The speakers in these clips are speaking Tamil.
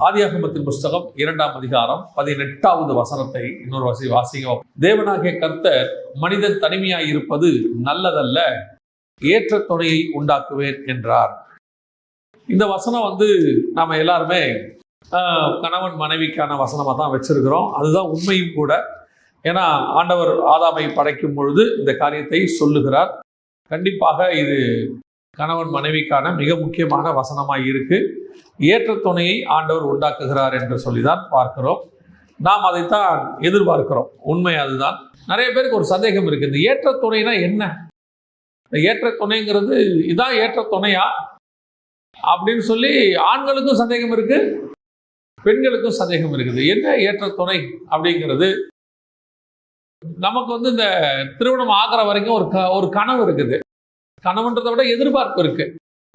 ஆதியாகமத்தின் புஸ்தகம் 2ஆம் அதிகாரம் 18வது வசனத்தை இன்னொரு வாசிங்க. தேவனாகிய கர்த்தர் மனிதன் தனிமையாய் இருப்பது நல்லதல்ல, ஏற்ற துணையை உண்டாக்குவேன் என்றார். இந்த வசனம் நாம எல்லாருமே கணவன் மனைவிக்கான வசனமா தான் வச்சிருக்கிறோம். அதுதான் உண்மையும் கூட. ஏன்னா ஆண்டவர் ஆதாமை படைக்கும் பொழுது இந்த காரியத்தை சொல்லுகிறார். கண்டிப்பாக இது கணவன் மனைவிக்கான மிக முக்கியமான வசனமாய் இருக்கு. ஏற்ற துணையை ஆண்டவர் உண்டாக்குகிறார் என்று சொல்லிதான் பார்க்கிறோம். நாம் அதைத்தான் எதிர்பார்க்கிறோம். உண்மை அதுதான். நிறைய பேருக்கு ஒரு சந்தேகம் இருக்கு, இந்த ஏற்ற துணைனா என்ன? இந்த ஏற்ற துணைங்கிறது இதான் ஏற்ற துணையா அப்படின்னு சொல்லி ஆண்களுக்கும் சந்தேகம் இருக்கு, பெண்களுக்கும் சந்தேகம் இருக்குது. என்ன ஏற்ற துணை அப்படிங்கிறது? நமக்கு இந்த திருமணம் ஆகிற வரைக்கும் ஒரு கனவு இருக்குது. கனவுன்றதை விட எதிர்பார்ப்பு இருக்கு.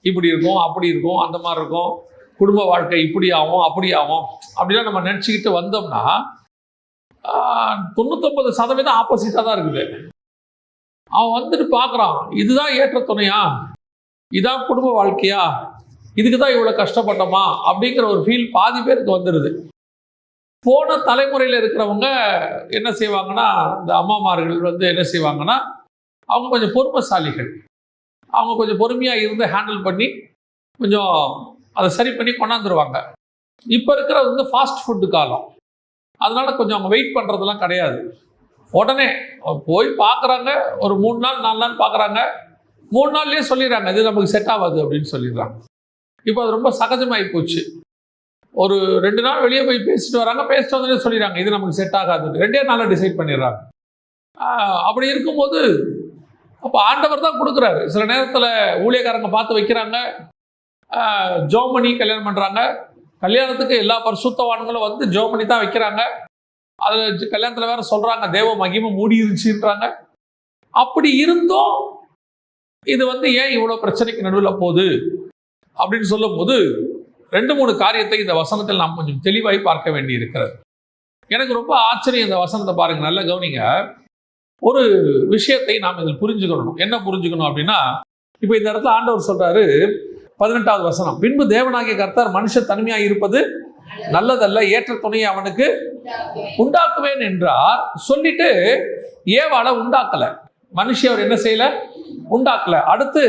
இப்படி இருக்கும், அப்படி இருக்கும், அந்த மாதிரி இருக்கும், குடும்ப வாழ்க்கை இப்படி ஆகும், அப்படி ஆகும் அப்படிலாம் நம்ம நினச்சிக்கிட்டு வந்தோம்னா 99% ஆப்போசிட்டாக தான் இருக்குது. அவன் பார்க்குறான், இதுதான் ஏற்ற துணையா, இதான் குடும்ப வாழ்க்கையா, இதுக்கு தான் இவ்வளோ கஷ்டப்பட்டோமா அப்படிங்கிற ஒரு ஃபீல் பாதி பேருக்கு வந்துடுது. போன தலைமுறையில் இருக்கிறவங்க என்ன செய்வாங்கன்னா, இந்த அம்மாமார்கள் என்ன செய்வாங்கன்னா, அவங்க கொஞ்சம் பொறுமைசாலிகள். அவங்க கொஞ்சம் பொறுமையாக இருந்து ஹேண்டில் பண்ணி கொஞ்சம் அதை சரி பண்ணி கொண்டாந்துருவாங்க. இப்போ இருக்கிறது ஃபாஸ்ட் ஃபுட்டு காலம். அதனால கொஞ்சம் அவங்க வெயிட் பண்ணுறதுலாம் கிடையாது. உடனே போய் பார்க்குறாங்க, ஒரு 3 நாள் 4 நாள் பார்க்குறாங்க, 3 நாள்லேயே சொல்லிடுறாங்க இது நமக்கு செட் ஆகாது அப்படின்னு சொல்லிடுறாங்க. இப்போ அது ரொம்ப சகஜமாகி போச்சு. ஒரு 2 நாள் வெளியே போய் பேசிட்டு வராங்க, பேசிட்டு வந்தோடனே சொல்லிடுறாங்க இது நமக்கு செட் ஆகாது, 2 நாளில் டிசைட் பண்ணிடுறாங்க. அப்படி இருக்கும்போது அப்போ ஆண்டவர் தான் கொடுக்குறாரு. சில நேரத்தில் ஊழியக்காரங்க பார்த்து வைக்கிறாங்க, ஜோமணி கல்யாணம் பண்ணுறாங்க. கல்யாணத்துக்கு எல்லா பரிசுத்தவான்களும் ஜோமணி தான் வைக்கிறாங்க. அதில் கல்யாணத்தில் வேற சொல்கிறாங்க தேவ மகிமை மூடிருச்சுன்றாங்க. அப்படி இருந்தும் இது ஏன் இவ்வளோ பிரச்சனைக்கு நடுவில் போகுது அப்படின்னு சொல்லும் போது 2-3 காரியத்தை இந்த வசனத்தில் நாம் கொஞ்சம் தெளிவாய் பார்க்க வேண்டி இருக்கிறது. எனக்கு ரொம்ப ஆச்சரியம் இந்த வசனத்தை பாருங்க, நல்லா கவனிங்க. ஒரு விஷயத்தை நாம் இதில் புரிஞ்சுக்கணும். என்ன புரிஞ்சுக்கணும் அப்படின்னா, இப்போ இந்த இடத்துல ஆண்டவர் சொல்றாரு 18வது வசனம், பின்பு தேவனாகிய கர்த்தர் மனுஷன் தனிமையாக இருப்பது நல்லதல்ல, ஏற்ற துணையை அவனுக்கு உண்டாக்குவேன் என்றார். சொல்லிட்டு ஏவாளை உண்டாக்கல, மனுஷி அவர் என்ன செய்யல, உண்டாக்கல. அடுத்து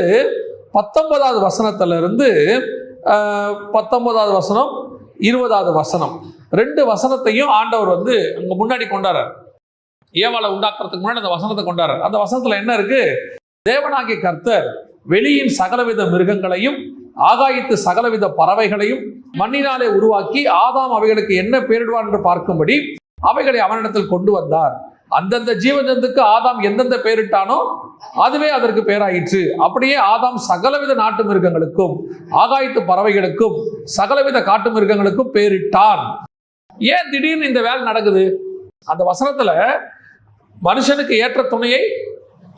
19வது வசனத்துல இருந்து 19வது வசனம் 20வது வசனம் 2 வசனத்தையும் ஆண்டவர் அங்க முன்னாடி கொண்டாடுறார். ஏவாளை உண்டாக்குறதுக்கு முன்னாடி அந்த வசனத்தை கொண்டாடுறார். அந்த வசனத்துல என்ன இருக்கு? தேவனாகிய கர்த்தர் வெளியின் சகலவித மிருகங்களையும் ஆகாயத்து சகலவித பறவைகளையும் மண்ணினாலே உருவாக்கி ஆதாம் அவைகளுக்கு என்ன பெயரிடுவார் என்று பார்க்கும்படி அவைகளை அவனிடத்தில் கொண்டு வந்தார். அந்தந்த ஜீவஜந்துக்கு ஆதாம் எந்தெந்த பெயரிட்டானோ அதுவே அதற்கு பெயராயிற்று. அப்படியே ஆதாம் சகலவித நாட்டு மிருகங்களுக்கும் ஆகாயத்து பறவைகளுக்கும் சகலவித காட்டு மிருகங்களுக்கும் பெயரிட்டான். ஏன் திடீர்னு இந்த வேலை நடக்குது? அந்த வசனத்துல மனுஷனுக்கு ஏற்ற துணையை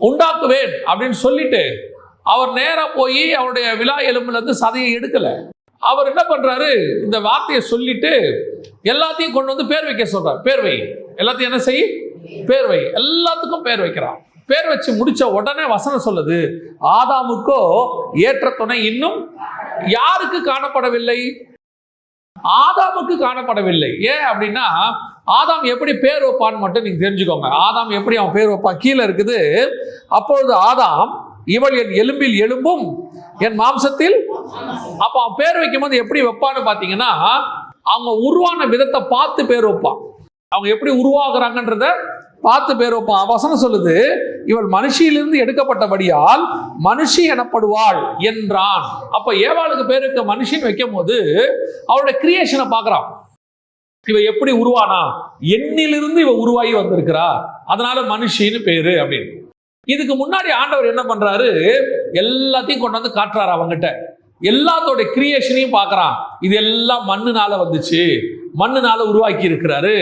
உண்டாக்குவேன் அப்படின்னு சொல்லிட்டு அவர் நேரா போய் அவருடைய விலா எலும்புல இருந்து சதையை எடுக்கல. அவர் என்ன பண்றாரு? இந்த வார்த்தையை சொல்லிட்டு எல்லாத்தையும் கொண்டு பேர் வைக்க சொல்றார். பேர் வை, எல்லாத்தையும் என்ன செய், பேர் வை, எல்லாத்துக்கும் பேர் வைக்கிறான். பேர் வச்சு முடிச்ச உடனே வசனம் சொல்லுது, ஆதாமுக்கோ ஏற்ற துணை இன்னும் யாருக்கு காணப்படவில்லை? ஆதாமுக்கு காணப்படவில்லை. ஏன் அப்படின்னா, ஆதாம் எப்படி பேர் வைப்பான்னு மட்டும் நீங்க தெரிஞ்சுக்கோங்க. ஆதாம் எப்படி அவன் பேர் வைப்பான் கீழே இருக்குது. அப்பொழுது ஆதாம், இவள் என் எலும்பில் எலும்பும் என் மாம்சத்தில். அப்ப அவன் பேர் வைக்கும் போது எப்படி வைப்பான்னு பாத்தீங்கன்னா, அவங்க உருவான விதத்தை பார்த்து பேர் வைப்பான். அவங்க எப்படி உருவாகுறாங்கன்றத பார்த்து பேர் வைப்பான். வசனம் சொல்லுது, இவள் மனுஷியிலிருந்து எடுக்கப்பட்டபடியால் மனுஷி எனப்படுவாள் என்றான். அப்ப ஏவாளுக்கு பேர் வைக்க மனுஷின்னு வைக்கும் போது அவளுடைய கிரியேஷனை பார்க்கறான். இவ எப்படி உருவானா, எண்ணிலிருந்து இவ உருவாகி வந்திருக்கிறா, அதனால மனுஷின்னு பேரு அப்படின்னு. இதுக்கு முன்னாடி ஆண்டவர் என்ன பண்றாரு? எல்லாத்தையும் கொண்டு காட்டுறாரு அவங்கிட்ட. எல்லாத்தோட கிரியேஷனையும் பார்க்கறான். இது எல்லாம் மண்ணுனால வந்துச்சு, மண்ணுனால உருவாக்கி இருக்கிறாரு.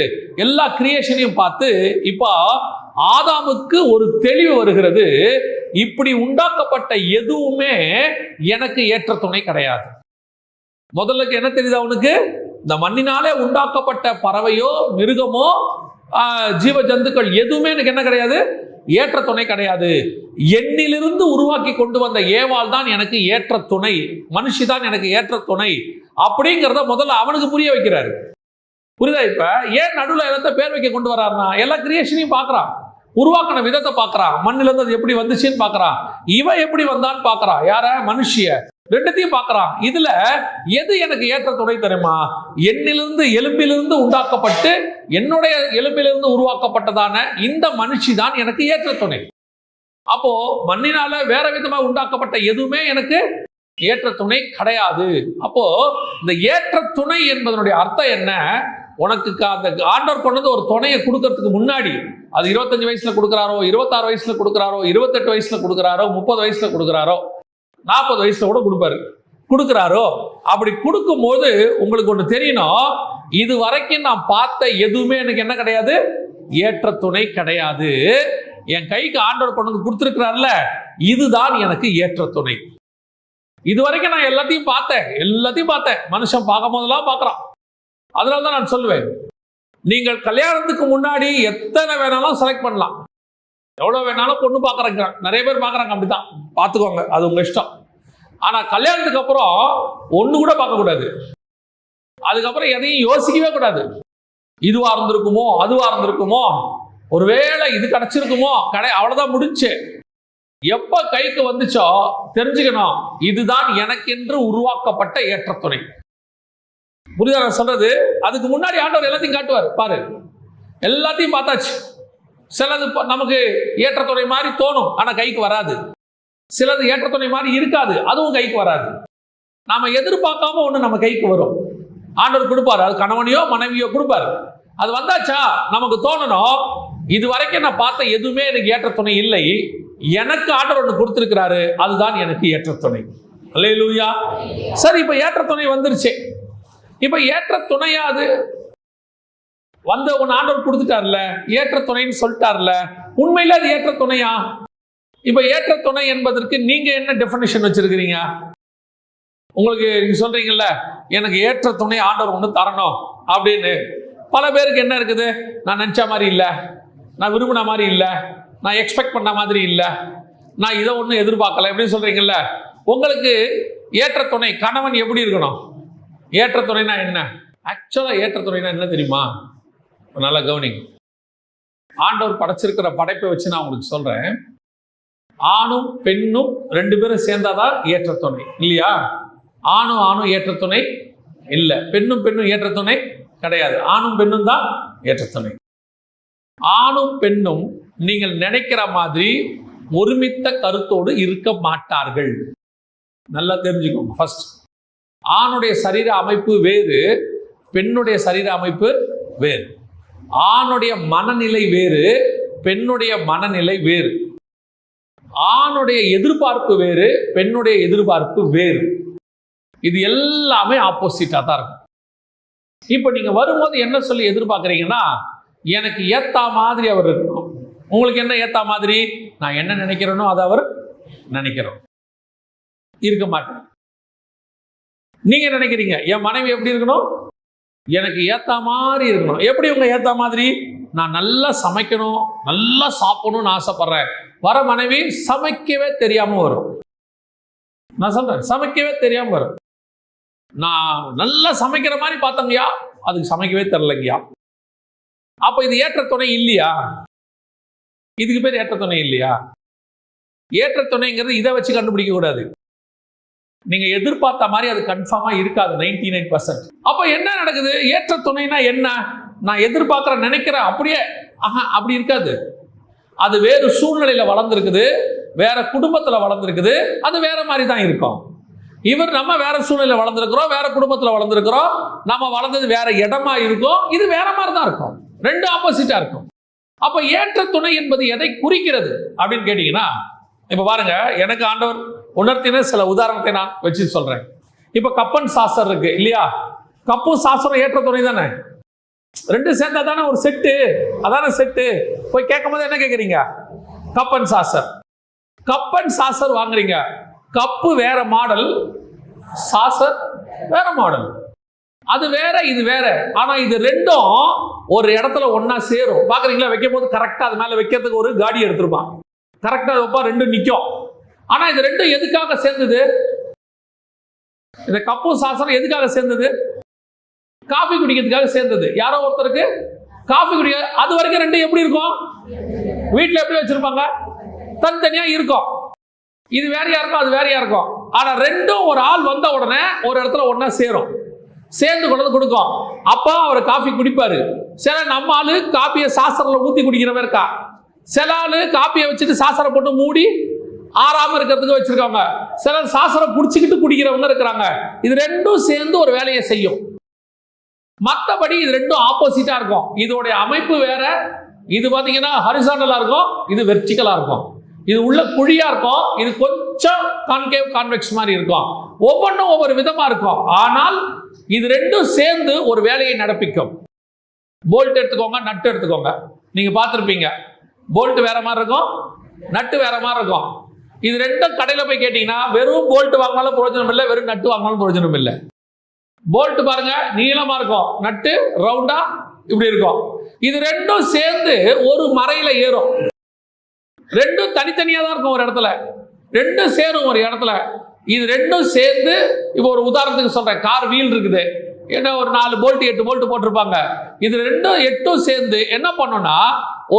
எல்லா கிரியேஷனையும் பார்த்து இப்போ ஆதாமுக்கு ஒரு தெளிவு வருகிறது. இப்படி உண்டாக்கப்பட்ட எதுவுமே எனக்கு ஏற்ற துணை கிடையாது. முதல்ல என்ன தெரியுது அவனுக்கு? இந்த மண்ணினாலே உண்டாக்கப்பட்ட பறவையோ மிருகமோ ஜீவ ஜந்துக்கள் எதுவுமே எனக்கு என்ன கிடையாது, ஏற்ற துணை கிடையாது. என்னிலிருந்து உருவாக்கி கொண்டு வந்த ஏவாள் தான் எனக்கு ஏற்ற துணை, மனுஷி தான் எனக்கு ஏற்ற துணை அப்படிங்கிறத முதல்ல அவனுக்கு புரிய வைக்கிறாரு. புரியுதா? இப்ப ஏன் நடுவில் எல்லாத்தையும் பேர் வைக்க கொண்டு வர்றாருன்னா, எல்லா கிரியேஷனையும் பார்க்கறான், உருவாக்கின விதத்தை பார்க்கறான், மண்ணில இருந்து அது எப்படி வந்துச்சுன்னு பார்க்கறான், இவன் எப்படி வந்தான்னு பார்க்கறான், யார மனுஷிய, ரெண்டுத்தையும் பார்க்கறான். இதுல எது எனக்கு ஏற்ற துணை தெரியுமா? என்னிலிருந்து எலும்பிலிருந்து உண்டாக்கப்பட்டு என்னுடைய எலும்பிலிருந்து உருவாக்கப்பட்டதான இந்த மனுஷி தான் எனக்கு ஏற்ற துணை. அப்போ மண்ணினால வேற விதமா உண்டாக்கப்பட்ட எதுவுமே எனக்கு ஏற்ற துணை கிடையாது. அப்போ இந்த ஏற்ற துணை என்பதனுடைய அர்த்தம் என்ன? உனக்கு அந்த ஆண்டவர் கொண்டு ஒரு துணையை கொடுக்கறதுக்கு முன்னாடி, அது 25 வயசுல கொடுக்குறாரோ, 26 வயசுல கொடுக்குறாரோ, 28 வயசுல கொடுக்குறாரோ, 30 வயசுல கொடுக்குறாரோ, 40 வயசுல கூட கொடுக்குறாரோ, அப்படி கொடுக்கும் போது உங்களுக்கு ஒன்று தெரியணும், இது வரைக்கும் நான் பார்த்த எதுவுமே எனக்கு என்ன கிடையாது, ஏற்ற துணை கிடையாது. என் கைக்கு ஆண்டவர் கொண்டு வந்து கொடுத்துருக்கிறார்ல, இதுதான் எனக்கு ஏற்ற துணை. இது வரைக்கும் நான் எல்லாத்தையும் பார்த்தேன், மனுஷன் பார்க்கும் போதெல்லாம் பார்க்கறான். அதனாலதான் நான் சொல்லுவேன், நீங்கள் கல்யாணத்துக்கு முன்னாடி எத்தனை வேணாலும் செலக்ட் பண்ணலாம், எவ்வளவு வேணாலும் பொண்ணு பார்க்கறாங்க, நிறைய பேர் பார்க்கறாங்க, அப்படித்தான் பார்த்துக்கோங்க, அது உங்க இஷ்டம். ஆனா கல்யாணத்துக்கு அப்புறம் ஒண்ணு கூட பார்க்க கூடாது, அதுக்கப்புறம் எதையும் யோசிக்கவே கூடாது. இதுவா இருந்திருக்குமோ, அதுவா இருந்திருக்குமோ, ஒருவேளை இது கிடைச்சிருக்குமோ, அவ்வளவுதான் முடிச்சு. எப்ப கைக்கு வந்துச்சோ தெரிஞ்சுக்கணும், இதுதான் எனக்கென்று உருவாக்கப்பட்ட ஏற்ற துணை. புரியுதா நான் சொல்றது? அதுக்கு முன்னாடி ஆண்டவர் எல்லாத்தையும் காட்டுவார். பாரு, எல்லாத்தையும் பார்த்தாச்சு. சிலது நமக்கு ஏற்ற துணை மாதிரி தோணும், ஆனா கைக்கு வராது. சிலது ஏற்ற துணை மாதிரி இருக்காது, அதுவும் கைக்கு வராது. நாம எதிர்பார்க்காம ஒண்ணு நம்ம கைக்கு வரும், ஆண்டவர் கொடுப்பாரு. அது கணவனையோ மனைவியோ கொடுப்பாரு. அது வந்தாச்சா நமக்கு தோணணும், இது வரைக்கும் நான் பார்த்த எதுவுமே எனக்கு ஏற்ற துணை இல்லை, எனக்கு ஆண்டவர் ஒன்று கொடுத்திருக்கிறாரு, அதுதான் எனக்கு ஏற்ற துணை. அல்லேலூயா. சரி, இப்ப ஏற்ற துணை வந்துருச்சு. இப்ப ஏற்ற துணையா அது வந்த உன் ஆண்டவர் கொடுத்துட்டார்ல, ஏற்ற துணைன்னு சொல்லிட்டார்ல, உண்மையில அது ஏற்ற துணையா? இப்ப ஏற்ற துணை என்பதற்கு நீங்க என்ன டெஃபினிஷன் வச்சிருக்கிறீங்க? உங்களுக்கு நீங்க சொல்றீங்கல்ல, எனக்கு ஏற்ற துணை ஆண்டவர் ஒன்று தரணும் அப்படின்னு. பல பேருக்கு என்ன இருக்குது, நான் நினைச்ச மாதிரி இல்லை, நான் விரும்பின மாதிரி இல்லை, நான் எக்ஸ்பெக்ட் பண்ண மாதிரி இல்லை, நான் இதை ஒன்றும் எதிர்பார்க்கல அப்படின்னு சொல்றீங்கல்ல. உங்களுக்கு ஏற்ற துணை கணவன் எப்படி இருக்கணும்? ஏற்ற துணைனா என்ன? ஆக்சுவலா ஏற்ற துணைனா என்ன தெரியுமா? நல்லா கவனிங்க. ஆண்டவர் படைச்சிருக்கிற படைப்பை வச்சு நான் உங்களுக்கு சொல்றேன். ஆணும் பெண்ணும் ரெண்டு பேரும் சேர்ந்தாதான் ஏற்ற துணை, இல்லையா? ஆணும் ஏற்ற துணை இல்லை, பெண்ணும் ஏற்ற துணை கிடையாது. ஆணும் பெண்ணும் தான் ஏற்ற துணை. ஆணும் பெண்ணும் நீங்கள் நினைக்கிற மாதிரி ஒருமித்த கருத்தோடு இருக்க மாட்டார்கள். நல்லா தெரிஞ்சுக்கோங்க. ஃபர்ஸ்ட், ஆணுடைய சரீர அமைப்பு வேறு, பெண்ணுடைய சரீர அமைப்பு வேறு. ஆணுடைய மனநிலை வேறு, பெண்ணுடைய மனநிலை வேறு. ஆணுடைய எதிர்பார்ப்பு வேறு, பெண்ணுடைய எதிர்பார்ப்பு வேறு. இது எல்லாமே ஆப்போசிட்டா தான் இருக்கும். இப்ப நீங்க வரும்போது என்ன சொல்லி எதிர்பார்க்கறீங்கன்னா, எனக்கு ஏத்தா மாதிரி அவர் இருக்கணும். உங்களுக்கு என்ன ஏத்தா மாதிரி? நான் என்ன நினைக்கிறேனோ அதை அவர் நினைக்கிறோம். இருக்க மாட்டேன். நீங்க நினைக்கிறீங்க என் மனைவி எப்படி இருக்கணும், எனக்கு ஏத்தா மாதிரி இருக்கணும். எப்படி உங்க ஏத்தா மாதிரி? நான் நல்லா சமைக்கணும், நல்லா சாப்பிடணும்னு ஆசைப்படுறேன். வர மனைவி சமைக்கவே தெரியாம வரும். நான் சொல்றேன், சமைக்கவே தெரியாம வரும். நான் நல்லா சமைக்கிற மாதிரி பார்த்தங்கய்யா, அதுக்கு சமைக்கவே தெரிலங்கய்யா. அப்ப இது ஏற்ற துணை இல்லையா? இதுக்கு பேர் ஏற்ற துணை இல்லையா? ஏற்ற துணைங்கிறது இதை வச்சு கண்டுபிடிக்க கூடாது. நீங்க எதிர்பார்த்த மாதிரி அது கன்ஃபார்மா இருக்காது 99%. அப்ப என்ன நடக்குது? ஏற்ற துணைனா என்ன? நான் எதிர்பார்க்கிற நினைக்கிறேன் அப்படியே அப்படி இருக்காது. அது வேறு சூழ்நிலையில வளர்ந்துருக்குது, வேற குடும்பத்துல வளர்ந்துருக்குது, அது வேற மாதிரி தான் இருக்கும். நம்ம வேற சூழ்நிலையில வளர்ந்துருக்கிறோம், வேற குடும்பத்துல வளர்ந்துருக்கிறோம், நம்ம வளர்ந்தது வேற இடமா இருக்கும், இது வேற மாதிரி தான் இருக்கும். ரெண்டு ஆப்போசிட்டா இருக்கும். அப்ப ஏற்ற துணை என்பது எதை குறிக்கிறது அப்படின்னு கேட்டீங்கன்னா, இப்ப பாருங்க, எனக்கு ஆண்டவர் உணர்த்தின சில உதாரணத்தை நான் வச்சு சொல்றேன். இப்ப கப்பன் சாசர் இருக்கு இல்லையா? கப்பும் சாசரும் ஏற்ற துணை தானே, ரெண்டு சேர்ந்தா தானே ஒரு செட்டு. அதான செட்டு. போய் கேட்கும் போது என்ன கேட்குறீங்க? Cup and saucer. கப்பன் சாசர் வாங்குறீங்க, கப்பு வேற மாடல், சாசர் வேற மாடல். அது வேற இது வேற. ஆனா இது ரெண்டும் ஒரு இடத்துல ஒன்னா சேரும். பாக்குறீங்களா? வைக்கும் போது கரெக்டா அது மேல வைக்கிறதுக்கு ஒரு காடி எடுத்திருப்பான், கரெக்டா வைப்பா, ரெண்டும் நிக்கும். ஆனா இது ரெண்டும் எதுக்காக சேர்ந்தது? இந்த கப்பும் சாசனம் எதுக்காக சேர்ந்தது? காஃபி குடிக்கிறதுக்காக சேர்ந்தது. யாரோ ஒருத்தருக்கு காஃபி குடிக்க, அது வரைக்கும் ரெண்டும் எப்படி இருக்கும்? வீட்டுல எப்படி வச்சிருப்பாங்க? தனித்தனியா இருக்கும். இது வேறையா இருக்கும், அது வேறையா இருக்கும். ஆனா ரெண்டும் ஒரு ஆள் வந்த உடனே ஒரு இடத்துல ஒன்னா சேரும், சேர்ந்து கொண்டு வந்து கொடுக்கும். அப்பா அவர் காஃபி குடிப்பாரு. சில நம்ம ஆளு காப்பியை சாசரில் ஊத்தி குடிக்கிறவன் இருக்கா, சில ஆளு காப்பியை வச்சுட்டு சாசரை போட்டு மூடி ஆறாம இருக்கிறதுக்கு வச்சிருக்காங்க, சில சாசரை குடிச்சுக்கிட்டு குடிக்கிறவங்க இருக்கிறாங்க. இது ரெண்டும் சேர்ந்து ஒரு வேலையை செய்யும். மற்றபடி இது ரெண்டும் ஆப்போசிட்டா இருக்கும். இதோடைய அமைப்பு வேற. இது பாத்தீங்கன்னா ஹரிசாண்டலா இருக்கும், இது வெர்டிகலா இருக்கும். இது உள்ள குழியா இருக்கும், இது கொஞ்சம் கான்கேவ் கான்வெக்ஸ் மாதிரி இருக்கும். ஒவ்வொன்றும் ஒவ்வொரு விதமா இருக்கும். ஆனால் இது ரெண்டும் சேர்ந்து ஒரு வேலையை நடப்பிக்கும். போல்ட் எடுத்துக்கோங்க, நட்டு எடுத்துக்கோங்க. நீங்க பார்த்துருப்பீங்க, போல்ட் வேற மாதிரி இருக்கும், நட்டு வேற மாதிரி இருக்கும். இது ரெண்டும் கடையில போய் கேட்டீங்கன்னா வெறும் போல்ட் வாங்கினாலும் பிரயோஜனம் இல்லை, வெறும் நட்டு வாங்கினாலும் பிரயோஜனம் இல்லை. போல்ட் பாருங்க நீளமா இருக்கும், நட்டு ரவுண்டா இப்படி இருக்கும். இது ரெண்டும் சேர்ந்து ஒரு மறையில ஏறும். ரெண்டும் தனித்தனியா தான் இருக்கும் ஒரு இடத்துல, ரெண்டும் சேரும் ஒரு இடத்துல. இது ரெண்டும் சேர்ந்து, இப்போ ஒரு உதாரணத்துக்கு சொல்றேன், கார் வீல் இருக்குது, என்ன ஒரு 4 போல்ட் 8 போல்ட் போட்டிருப்பாங்க. இது ரெண்டும் 8 சேர்ந்து என்ன பண்ணும்னா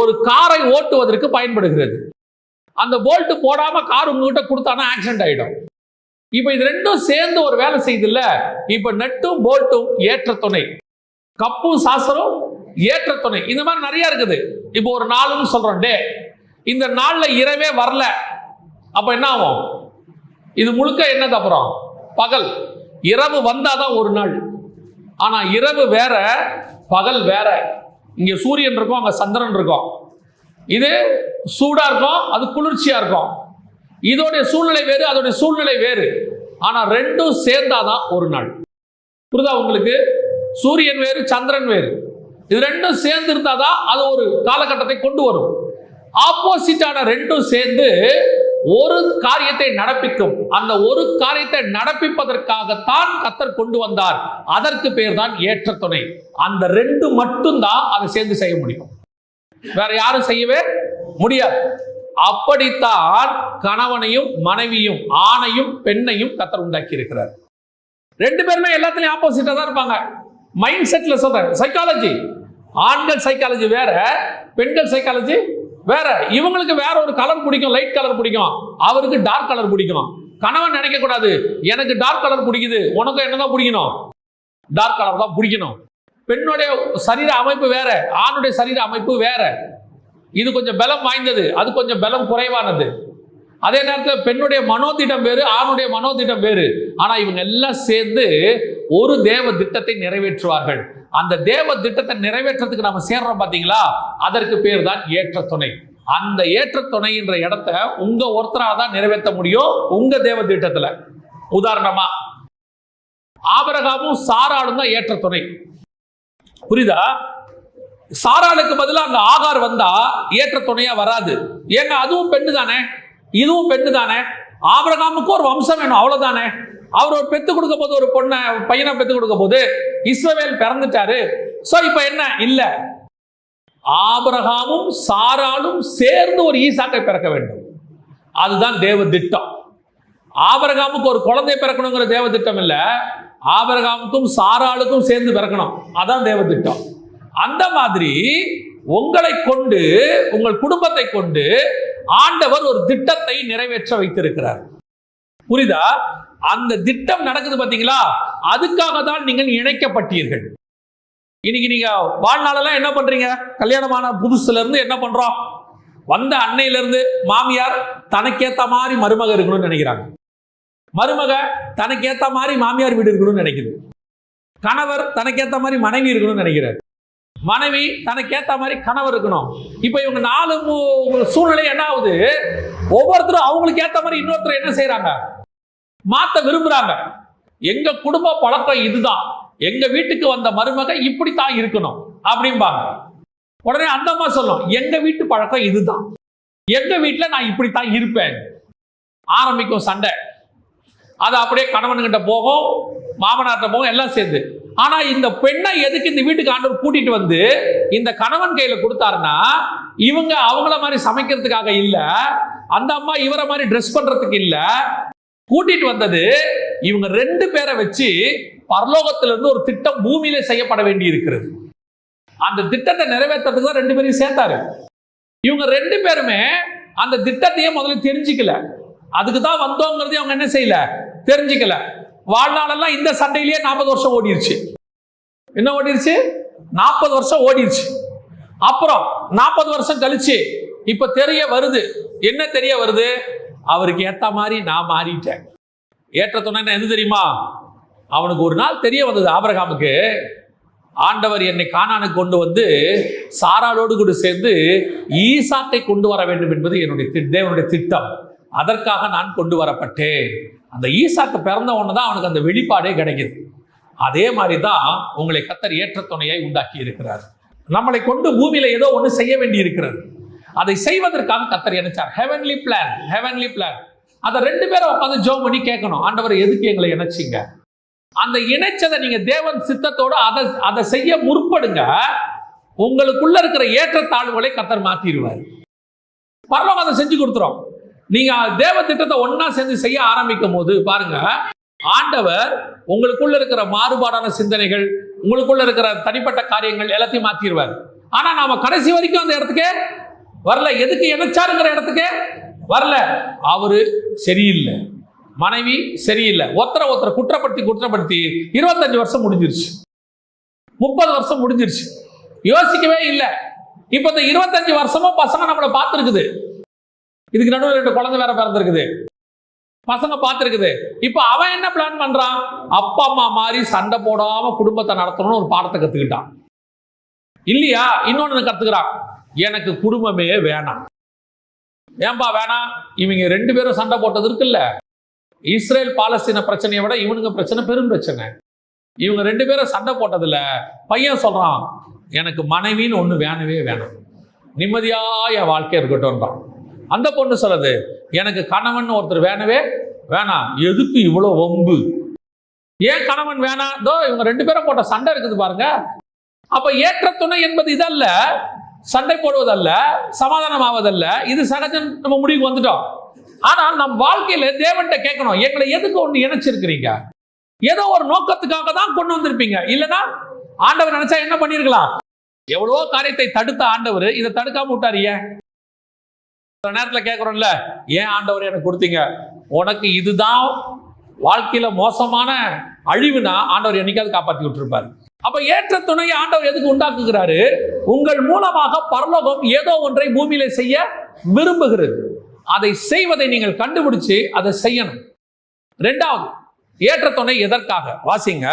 ஒரு காரை ஓட்டுவதற்கு பயன்படுகிறது. அந்த போல்ட் போடாம கார் உங்ககிட்ட கொடுத்தானா ஆக்சிடென்ட் ஆயிடும். இப்ப இது ரெண்டும் சேர்ந்து ஒரு வேலை செய்யுது இல்ல. இப்ப நட்டும் போல்ட்டும் ஏற்ற துணை, கப்பும் சாசரும் ஏற்ற துணை. இந்த மாதிரி நிறைய இருக்குது. இப்போ ஒரு நாளுன்னு சொல்றோம் டே, இந்த நாள்ல இரவே வரல, அப்ப என்ன ஆகும்? இது முழுக்க என்னது? அப்புறம் பகல். இரவு வந்தாதான் ஒரு நாள். ஆனா இரவு வேற, பகல் வேற. இங்க சூரியன் இருக்கும், அங்க சந்திரன் இருக்கும். இது சூடா இருக்கும், அது குளிர்ச்சியா இருக்கும். இதோடைய சூழ்நிலை வேறு, அதோடைய சூழ்நிலை வேறு. ஆனா ரெண்டும் சேர்ந்தாதான் ஒரு நாள். புரியுதா உங்களுக்கு? சூரியன் வேறு, சந்திரன் வேறு. இது ரெண்டும் சேர்ந்து இருந்தாதான் அது ஒரு காலகட்டத்தை கொண்டு வரும். ஆப்போசிட்டான ரெண்டும் சேர்ந்து ஒரு காரியத்தை நடப்பிக்கும். அந்த ஒரு காரியத்தை நடப்பிப்பதற்காகத்தான் கர்த்தர் கொண்டு வந்தார். அதற்கு பேர் தான் ஏற்ற துணை. அந்த ரெண்டு மட்டும்தான் அதை சேர்ந்து செய்ய முடியும், வேற யாரும் செய்யவே முடியாது. அப்படித்தான் கணவனையும் மனைவியும், ஆணையும் பெண்ணையும் கர்த்தர் உண்டாக்கி இருக்கிறார். ரெண்டு பேருமே எல்லாத்துலயும் ஆப்போசிட்டா தான் இருப்பாங்க. மைண்ட் செட்ல சொல்றேன், சைக்காலஜி. ஆண்கள் சைக்காலஜி வேற, பெண்கள் சைக்காலஜி வேற. இவங்களுக்கு வேற ஒரு கலர் பிடிக்கும், லைட் கலர் பிடிக்கும், அவருக்கு டார்க் கலர் பிடிக்கும். கணவன் நினைக்க கூடாது எனக்கு டார்க் கலர் பிடிக்குது, உனக்கு என்னதான் பிடிக்கணும்? டார்க் கலர் தான் பிடிக்கணும். பெண்ணுடைய சரீர அமைப்பு வேற, ஆணுடைய சரீர அமைப்பு வேற. இது கொஞ்சம் பலம் வாய்ந்தது, அது கொஞ்சம் பலம் குறைவானது. அதே நேரத்தில் பெண்ணுடைய மனோதிடம் வேறு, ஆணுடைய மனோதிடம் வேறு. ஆனா இவங்க எல்லாம் சேர்ந்து ஒரு தேவ திட்டத்தை நிறைவேற்றுவார்கள். அந்த தேவ திட்டத்தை நிறைவேற்றத்துக்கு நம்ம சேர்றோம் பாத்தீங்களா, அதற்கு பேர் தான் ஏற்ற துணை. அந்த ஏற்ற துணை என்ற இடத்த உங்க ஒருத்தராக தான் நிறைவேற்ற முடியும் உங்க தேவ திட்டத்துல. உதாரணமா ஆபிரகாமும் சாராளும் தான் ஏற்ற துணை. புரியுதா? சாராளுக்கு பதிலாக அங்க ஆகார் வந்தா ஏற்ற துணையா வராது. ஏங்க அதுவும் பெண்ணு தானே, இதுவும் பெண்ணு தானே. ஆபிரகாமுக்கு ஒரு வம்சம் வேணும், அவ்வளவுதானே. அவர் ஒரு பெத்து கொடுக்க போது, ஒரு பொண்ணை பையனை பெத்து கொடுக்க போது இஸ்ரவேல் பிறந்துட்டாரு. சோ இப்ப என்ன இல்ல, ஆபிரகாமும் சாராளும் சேர்ந்து ஒரு ஈசாக்கை பிறக்க வேண்டும். அதுதான் தேவ திட்டம். ஆபிரகாமுக்கு ஒரு குழந்தை பிறக்கணுங்கிற தேவ திட்டம் இல்ல, ஆபிரகாமுக்கும் சாராளுக்கும் சேர்ந்து பிறக்கணும், அதான் தேவ திட்டம். அந்த மாதிரி உங்களை கொண்டு, உங்கள் குடும்பத்தை கொண்டு ஆண்டவர் ஒரு திட்டத்தை நிறைவேற்ற வைத்திருக்கிறார். புரியுதா? அந்த திட்டம் நடக்குது பாத்தீங்களா, அதுக்காக தான் நீங்கள் இணைக்கப்பட்டீர்கள். இன்னைக்கு நீங்க வாழ்நாளெல்லாம் என்ன பண்றீங்க? கல்யாணமான புதுசுல இருந்து என்ன பண்றோம்? வந்த அன்னையில இருந்து மாமியார் தனக்கேத்த மாதிரி மருமக இருக்கணும்னு நினைக்கிறாங்க, மருமக தனக்கேத்த மாதிரி மாமியார் வீடு இருக்கணும்னு நினைக்குது, கணவர் தனக்கேத்த மாதிரி மனைவி இருக்கணும்னு நினைக்கிறார், மனைவி தனக்கேத்த மாதிரி கணவர் இருக்கணும். இப்ப இவங்க 4 சூழ்நிலை என்ன ஆகுது? ஒவ்வொருத்தரும் அவங்களுக்கு ஏத்த மாதிரி இன்னொருத்தர் என்ன செய்யறாங்க? மாத்த விரும்புறாங்க. எங்க குடும்ப பழக்கம் இதுதான், எங்க வீட்டுக்கு வந்த மருமக இப்படித்தான் இருக்கணும் அப்படிம்பாங்க. உடனே அந்த அம்மா சொல்லும், எங்க வீட்டு பழக்கம் இதுதான், எங்க வீட்டுல நான் இப்படித்தான் இருப்பேன். ஆரம்பிக்கும் சண்டை. அது அப்படியே கணவன்கிட்ட போகும், மாமனார்கிட்ட போகும், எல்லாம் சேர்ந்து. ஆனா இந்த பெண்ணை எதுக்கு இந்த வீட்டுக்கு ஆண்டவர் கூட்டிட்டு வந்து இந்த கணவன் கையில கொடுத்தாருன்னா, இவங்க அவங்கள மாதிரி சமைக்கிறதுக்காக இல்ல, அந்த அம்மா இவரை மாதிரி ட்ரெஸ் பண்றதுக்கு இல்ல, கூட்டிட்டு வந்தது இவங்க 2 பேரை வச்சு பரலோகத்திலிருந்து ஒரு திட்டம் பூமியில செய்யப்பட வேண்டி இருக்கிறது. அந்த திட்டத்தை நிறைவேற்றுறதுக்கு தான் 2 பேரையும் சேர்த்தாரு. இவங்க 2 பேருமே அந்த திட்டத்தையே முதல்ல தெரிஞ்சுக்கல, அதுக்கு தான் வந்தோங்கிறதையும் அவங்க என்ன செய்யல, தெரிஞ்சுக்கல. வாழ்நாளெல்லாம் இந்த சண்டையிலேயே 40 வருஷம் ஓடிருச்சு. என்ன ஓடிருச்சு? 40 வருஷம் ஓடிருச்சு. அப்புறம் 40 வருஷம் கழிச்சு இப்ப தெரிய வருது. என்ன தெரிய வருது? அவருக்கு ஏத்த மாதிரி நான் மாறிட்டேன். ஏற்ற துணை எது தெரியுமா? அவனுக்கு ஒரு நாள் தெரிய வந்தது, ஆபிரகாமுக்கு, ஆண்டவர் என்னை கானானுக்கு கொண்டு வந்து சாராளோடு கூட சேர்ந்து ஈசாக்கை கொண்டு வர வேண்டும் என்பது என்னுடைய தேவனுடைய திட்டம். அதற்காக நான் கொண்டு வரப்பட்டேன். அந்த ஈசாக்கு பிறந்த உடனே தான் அவனுக்கு அந்த வெளிப்பாடே கிடைக்குது. அதே மாதிரி தான் உங்களை கர்த்தர் ஏற்ற துணையை உண்டாக்கி இருக்கிறார். நம்மளை கொண்டு பூமியில ஏதோ ஒன்று செய்ய வேண்டி இருக்கிறது. அதை செய்வதற்காக கர்த்தர் நினைச்சார். Heavenly plan, heavenly plan. அதை 2 பேரும் உட்காந்து ஜெபம் பண்ணி கேட்கணும், ஆண்டவர் எதுக்கு எங்களை இணைச்சிங்க? அந்த இணைச்சதை நீங்க தேவன் சித்தத்தோடு அதை செய்ய முற்படுங்க. உங்களுக்குள்ள இருக்கிற ஏற்றத்தாழ்வுகளை கர்த்தர் மாத்திடுவார். பரலோகம் அதை செஞ்சு கொடுத்துரும். நீங்க தேவ திட்டத்தை ஒன்னா சேர்ந்து செய்ய ஆரம்பிக்கும் போது பாருங்க, ஆண்டவர் உங்களுக்குள்ள இருக்கிற மாறுபாடான சிந்தனைகள், உங்களுக்குள்ள இருக்கிற தனிப்பட்ட காரியங்கள் எல்லாத்தையும் மாத்திடுவார். ஆனா நாம கடைசி வரைக்கும் அந்த இடத்துக்கு வரல. எதுக்கு இணைச்சாருங்கிற இடத்துக்கு வரல. அவரு சரியில்லை, மனைவி சரியில்லை, ஒருத்தரை குற்றப்படுத்தி 25 வருஷம் முடிஞ்சிருச்சு, 30 வருஷம் முடிஞ்சிருச்சு, யோசிக்கவே இல்லை. இப்ப இந்த 25 வருஷமும் பசங்க நம்மளை பார்த்துருக்குது. இதுக்கு நடுவில் 2 குழந்தை வேற பிறந்திருக்குது, பசங்க பார்த்துருக்குது. இப்ப அவன் என்ன பிளான் பண்றான்? அப்பா அம்மா மாதிரி சண்டை போடாம குடும்பத்தை நடத்தணும்னு ஒரு பாடத்தை கத்துக்கிட்டான் இல்லையா? இன்னொன்னு கத்துக்கிறான், எனக்கு குடும்பமே வேணாம். ஏன்பா வேணாம்? இவங்க 2 பேரும் சண்டை போட்டது இருக்குல்ல, இஸ்ரேல் பாலஸ்தீன பிரச்சனையை விட இவனுங்க பிரச்சனை பெரும் பிரச்சனை. இவங்க 2 பேரும் சண்டை போட்டதுல பையன் சொல்றான், எனக்கு மனைவின்னு ஒண்ணு வேணவே வேணாம், நிம்மதியா என் வாழ்க்கை இருக்கட்டும். அந்த பொண்ணு சொல்லுது, எனக்கு கணவன் ஒருத்தர் வேணவே வேணாம். எதுக்கு இவ்வளவு வம்பு? ஏன் கணவன் வேணாம்? இவங்க 2 பேரும் போட்ட சண்டை இருக்குது பாருங்க. அப்ப ஏற்ற துணை என்பது இதல்ல, சண்டை போடுவதல்ல, சமாதானம் ஆவதல்ல. இது சகஜம், நம்ம முடிவுக்கு வந்துட்டோம். ஆனால் நம் வாழ்க்கையில தேவன்கிட்ட கேட்கணும், எங்களை எதுக்கு ஒண்ணு இணைச்சிருக்கிறீங்க? ஏதோ ஒரு நோக்கத்துக்காக தான் கொண்டு வந்திருப்பீங்க. இல்லைன்னா ஆண்டவர் நினைச்சா என்ன பண்ணிருக்கலாம்? எவ்வளவோ காரியத்தை தடுத்த ஆண்டவர் இதை தடுக்காம விட்டாரியே. நேரத்துல கேட்கிறோம்ல, ஏன் ஆண்டவர் எனக்கு கொடுத்தீங்க? உனக்கு இதுதான் வாழ்க்கையில மோசமான அழிவுனா ஆண்டவர் என்னைக்காவது காப்பாற்றி விட்டுருப்பாரு. அப்ப ஏற்ற துணையை ஆண்டவர் எதுக்கு உண்டாக்குகிறாரு? உங்கள் மூலமாக பரலோகம் ஏதோ ஒன்றை பூமியில செய்ய விரும்புகிறது. அதை செய்வதை நீங்கள் கண்டுபிடிச்சு அதை செய்யணும். 2வது, ஏற்ற துணை எதற்காக? வாசிங்க,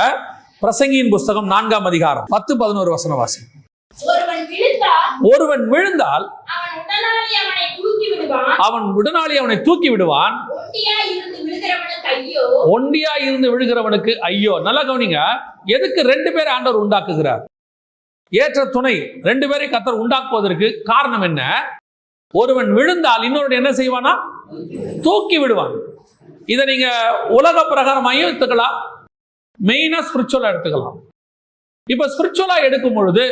பிரசங்கியின் புஸ்தகம் 4ஆம் அதிகாரம் 10-11 வசனம் வாசிங்க. ஒருவன் விழுந்தால் அவன் உடனாளி அவனை தூக்கி விடுவான், ஒண்டியா இருந்து விழுகிறவனுக்கு ஐயோ. நல்லா கவனிங்க, எதுக்கு 2 பேரை ஆண்டவர் உண்டாக்குகிறார்? ஏற்ற துணை 2 பேரை கர்த்தர் உண்டாக்குவதற்கு காரணம் என்ன? ஒருவன் விழுந்தால் இன்னொரு என்ன செய்வானா? தூக்கி விடுவான். இதை நீங்க உலக பிரகாரமாயும் எடுத்துக்கலாம், மெயினா ஸ்பிரிச்சுவலா எடுத்துக்கலாம். இப்ப ஸ்பிரிச்சுவலா எடுக்கும் பொழுது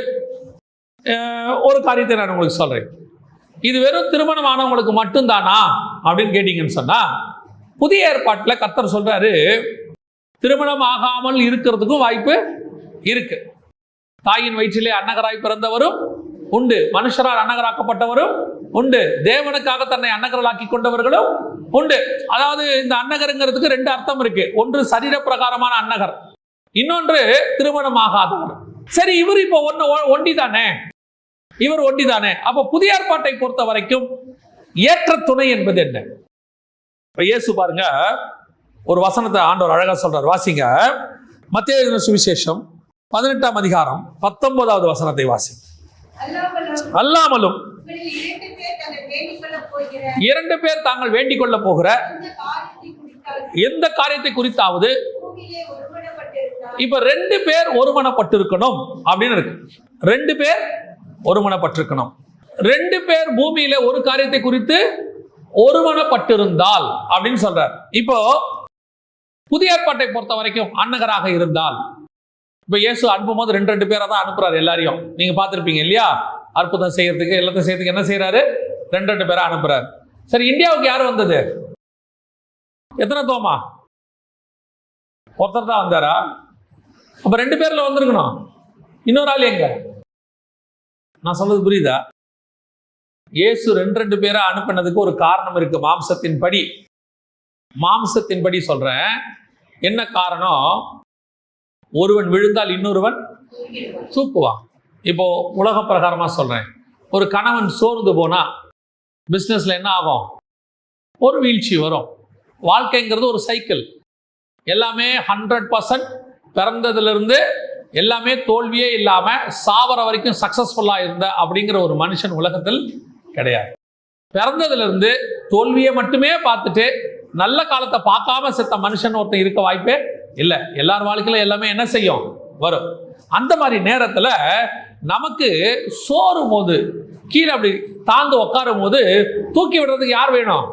ஒரு காரியத்தை நான் உங்களுக்கு சொல்றேன். இது வெறும் திருமணம் ஆனவங்களுக்கு மட்டும்தானா அப்படின்னு கேட்டீங்கன்னு சொன்னா, புதிய ஏற்பாட்டில் கர்த்தர் சொல்றாரு, திருமணம் ஆகாமல் இருக்கிறதுக்கும் வாய்ப்பு இருக்கு. தாயின் வயிற்றிலே அன்னகராய் பிறந்தவரும் உண்டு, மனுஷரால் அன்னகராக்கப்பட்டவரும் உண்டு, தேவனுக்காக தன்னை அன்னகரலாக்கி கொண்டவர்களும் உண்டு. அதாவது இந்த அன்னகருங்கிறதுக்கு 2 அர்த்தம் இருக்கு. ஒன்று சரீர பிரகாரமான அன்னகர், இன்னொன்று திருமணம் ஆகாதவர். சரி, இவர் இப்போ ஒண்டிதானே, இவர் ஒண்டிதானே. அப்ப புதிய ஏற்பாட்டை பொறுத்த வரைக்கும் ஏற்ற துணை என்பது என்ன? இப்ப இயேசு பாருங்க, ஒரு வசனத்தை ஆண்டவர் அழகா சொல்றார். வாசிங்க, மத்தேயு எழுதின சுவிசேஷம் 18ஆம் அதிகாரம் 19வது வசனத்தை வாசி. அல்லாமலும் 2 பேர் தாங்கள் வேண்டிக் கொள்ள போகிற எந்த காரியத்தை குறித்தாவது, இப்ப 2 பேர் ஒருமனப்பட்டிருக்கணும் அப்படின்னு இருக்கு. 2 பேர் ஒருமனப்பட்டிருக்கணும். 2 பேர் பூமியில ஒரு காரியத்தை குறித்து ஒருமனப்பட்டிருந்தால் அப்படின்னு சொல்றார். இப்போ புதிய ஏற்பாட்டை பொறுத்த வரைக்கும் அன்னகராக இருந்தால் இப்ப இயேசு அனுப்பும்போது 2 பேரை தான் அனுப்புறாரு எல்லாரையும். நீங்க பார்த்திருப்பீங்க இல்லையா? அற்புதம் செய்யறதுக்கு எல்லாத்தையும் செய்யறதுக்கு என்ன செய்யறாரு? 2 பேரை அனுப்புறாரு. சரி, இந்தியாவுக்கு யார் வந்தது? எத்தனை தோமா? ஒருத்தர் தான் வந்தாரா? அப்ப 2 பேர்ல வந்திருக்கணும். இன்னொரு ஆள் எங்க? நான் சொல்றது புரியுதா? இயேசு 2 பேரை அனுப்பினதுக்கு ஒரு காரணம் இருக்கு. மாம்சத்தின்படி சொல்றேன். என்ன காரணம்? ஒருவன் விழுந்தால் இன்னொருவன் தூக்குவான். இப்போ உலக பிரகாரமா சொல்றேன். ஒரு கணவன் சோர்ந்து போனா பிசினஸ்ல என்ன ஆகும்? ஒரு வீழ்ச்சி வரும். வாழ்க்கைங்கிறது ஒரு சைக்கிள். எல்லாமே 100% பிறந்ததுல இருந்து எல்லாமே தோல்வியே இல்லாம சாவர வரைக்கும் சக்சஸ்ஃபுல்லா இருந்த அப்படிங்கிற ஒரு மனுஷன் உலகத்தில் கிடையாது. பிறந்ததுல இருந்து தோல்வியை மட்டுமே பார்த்துட்டு நல்ல காலத்தை பார்க்காம செத்த மனுஷன் ஒருத்தன் இருக்க வாய்ப்பே இல்லை. எல்லார் வாழ்க்கையில எல்லாமே என்ன செய்யும்? வரும். அந்த மாதிரி நேரத்துல நமக்கு சோறும் போது கீழே அப்படி தாழ்ந்து உட்காரும் போது தூக்கி விடுறதுக்கு யார் வேணும்?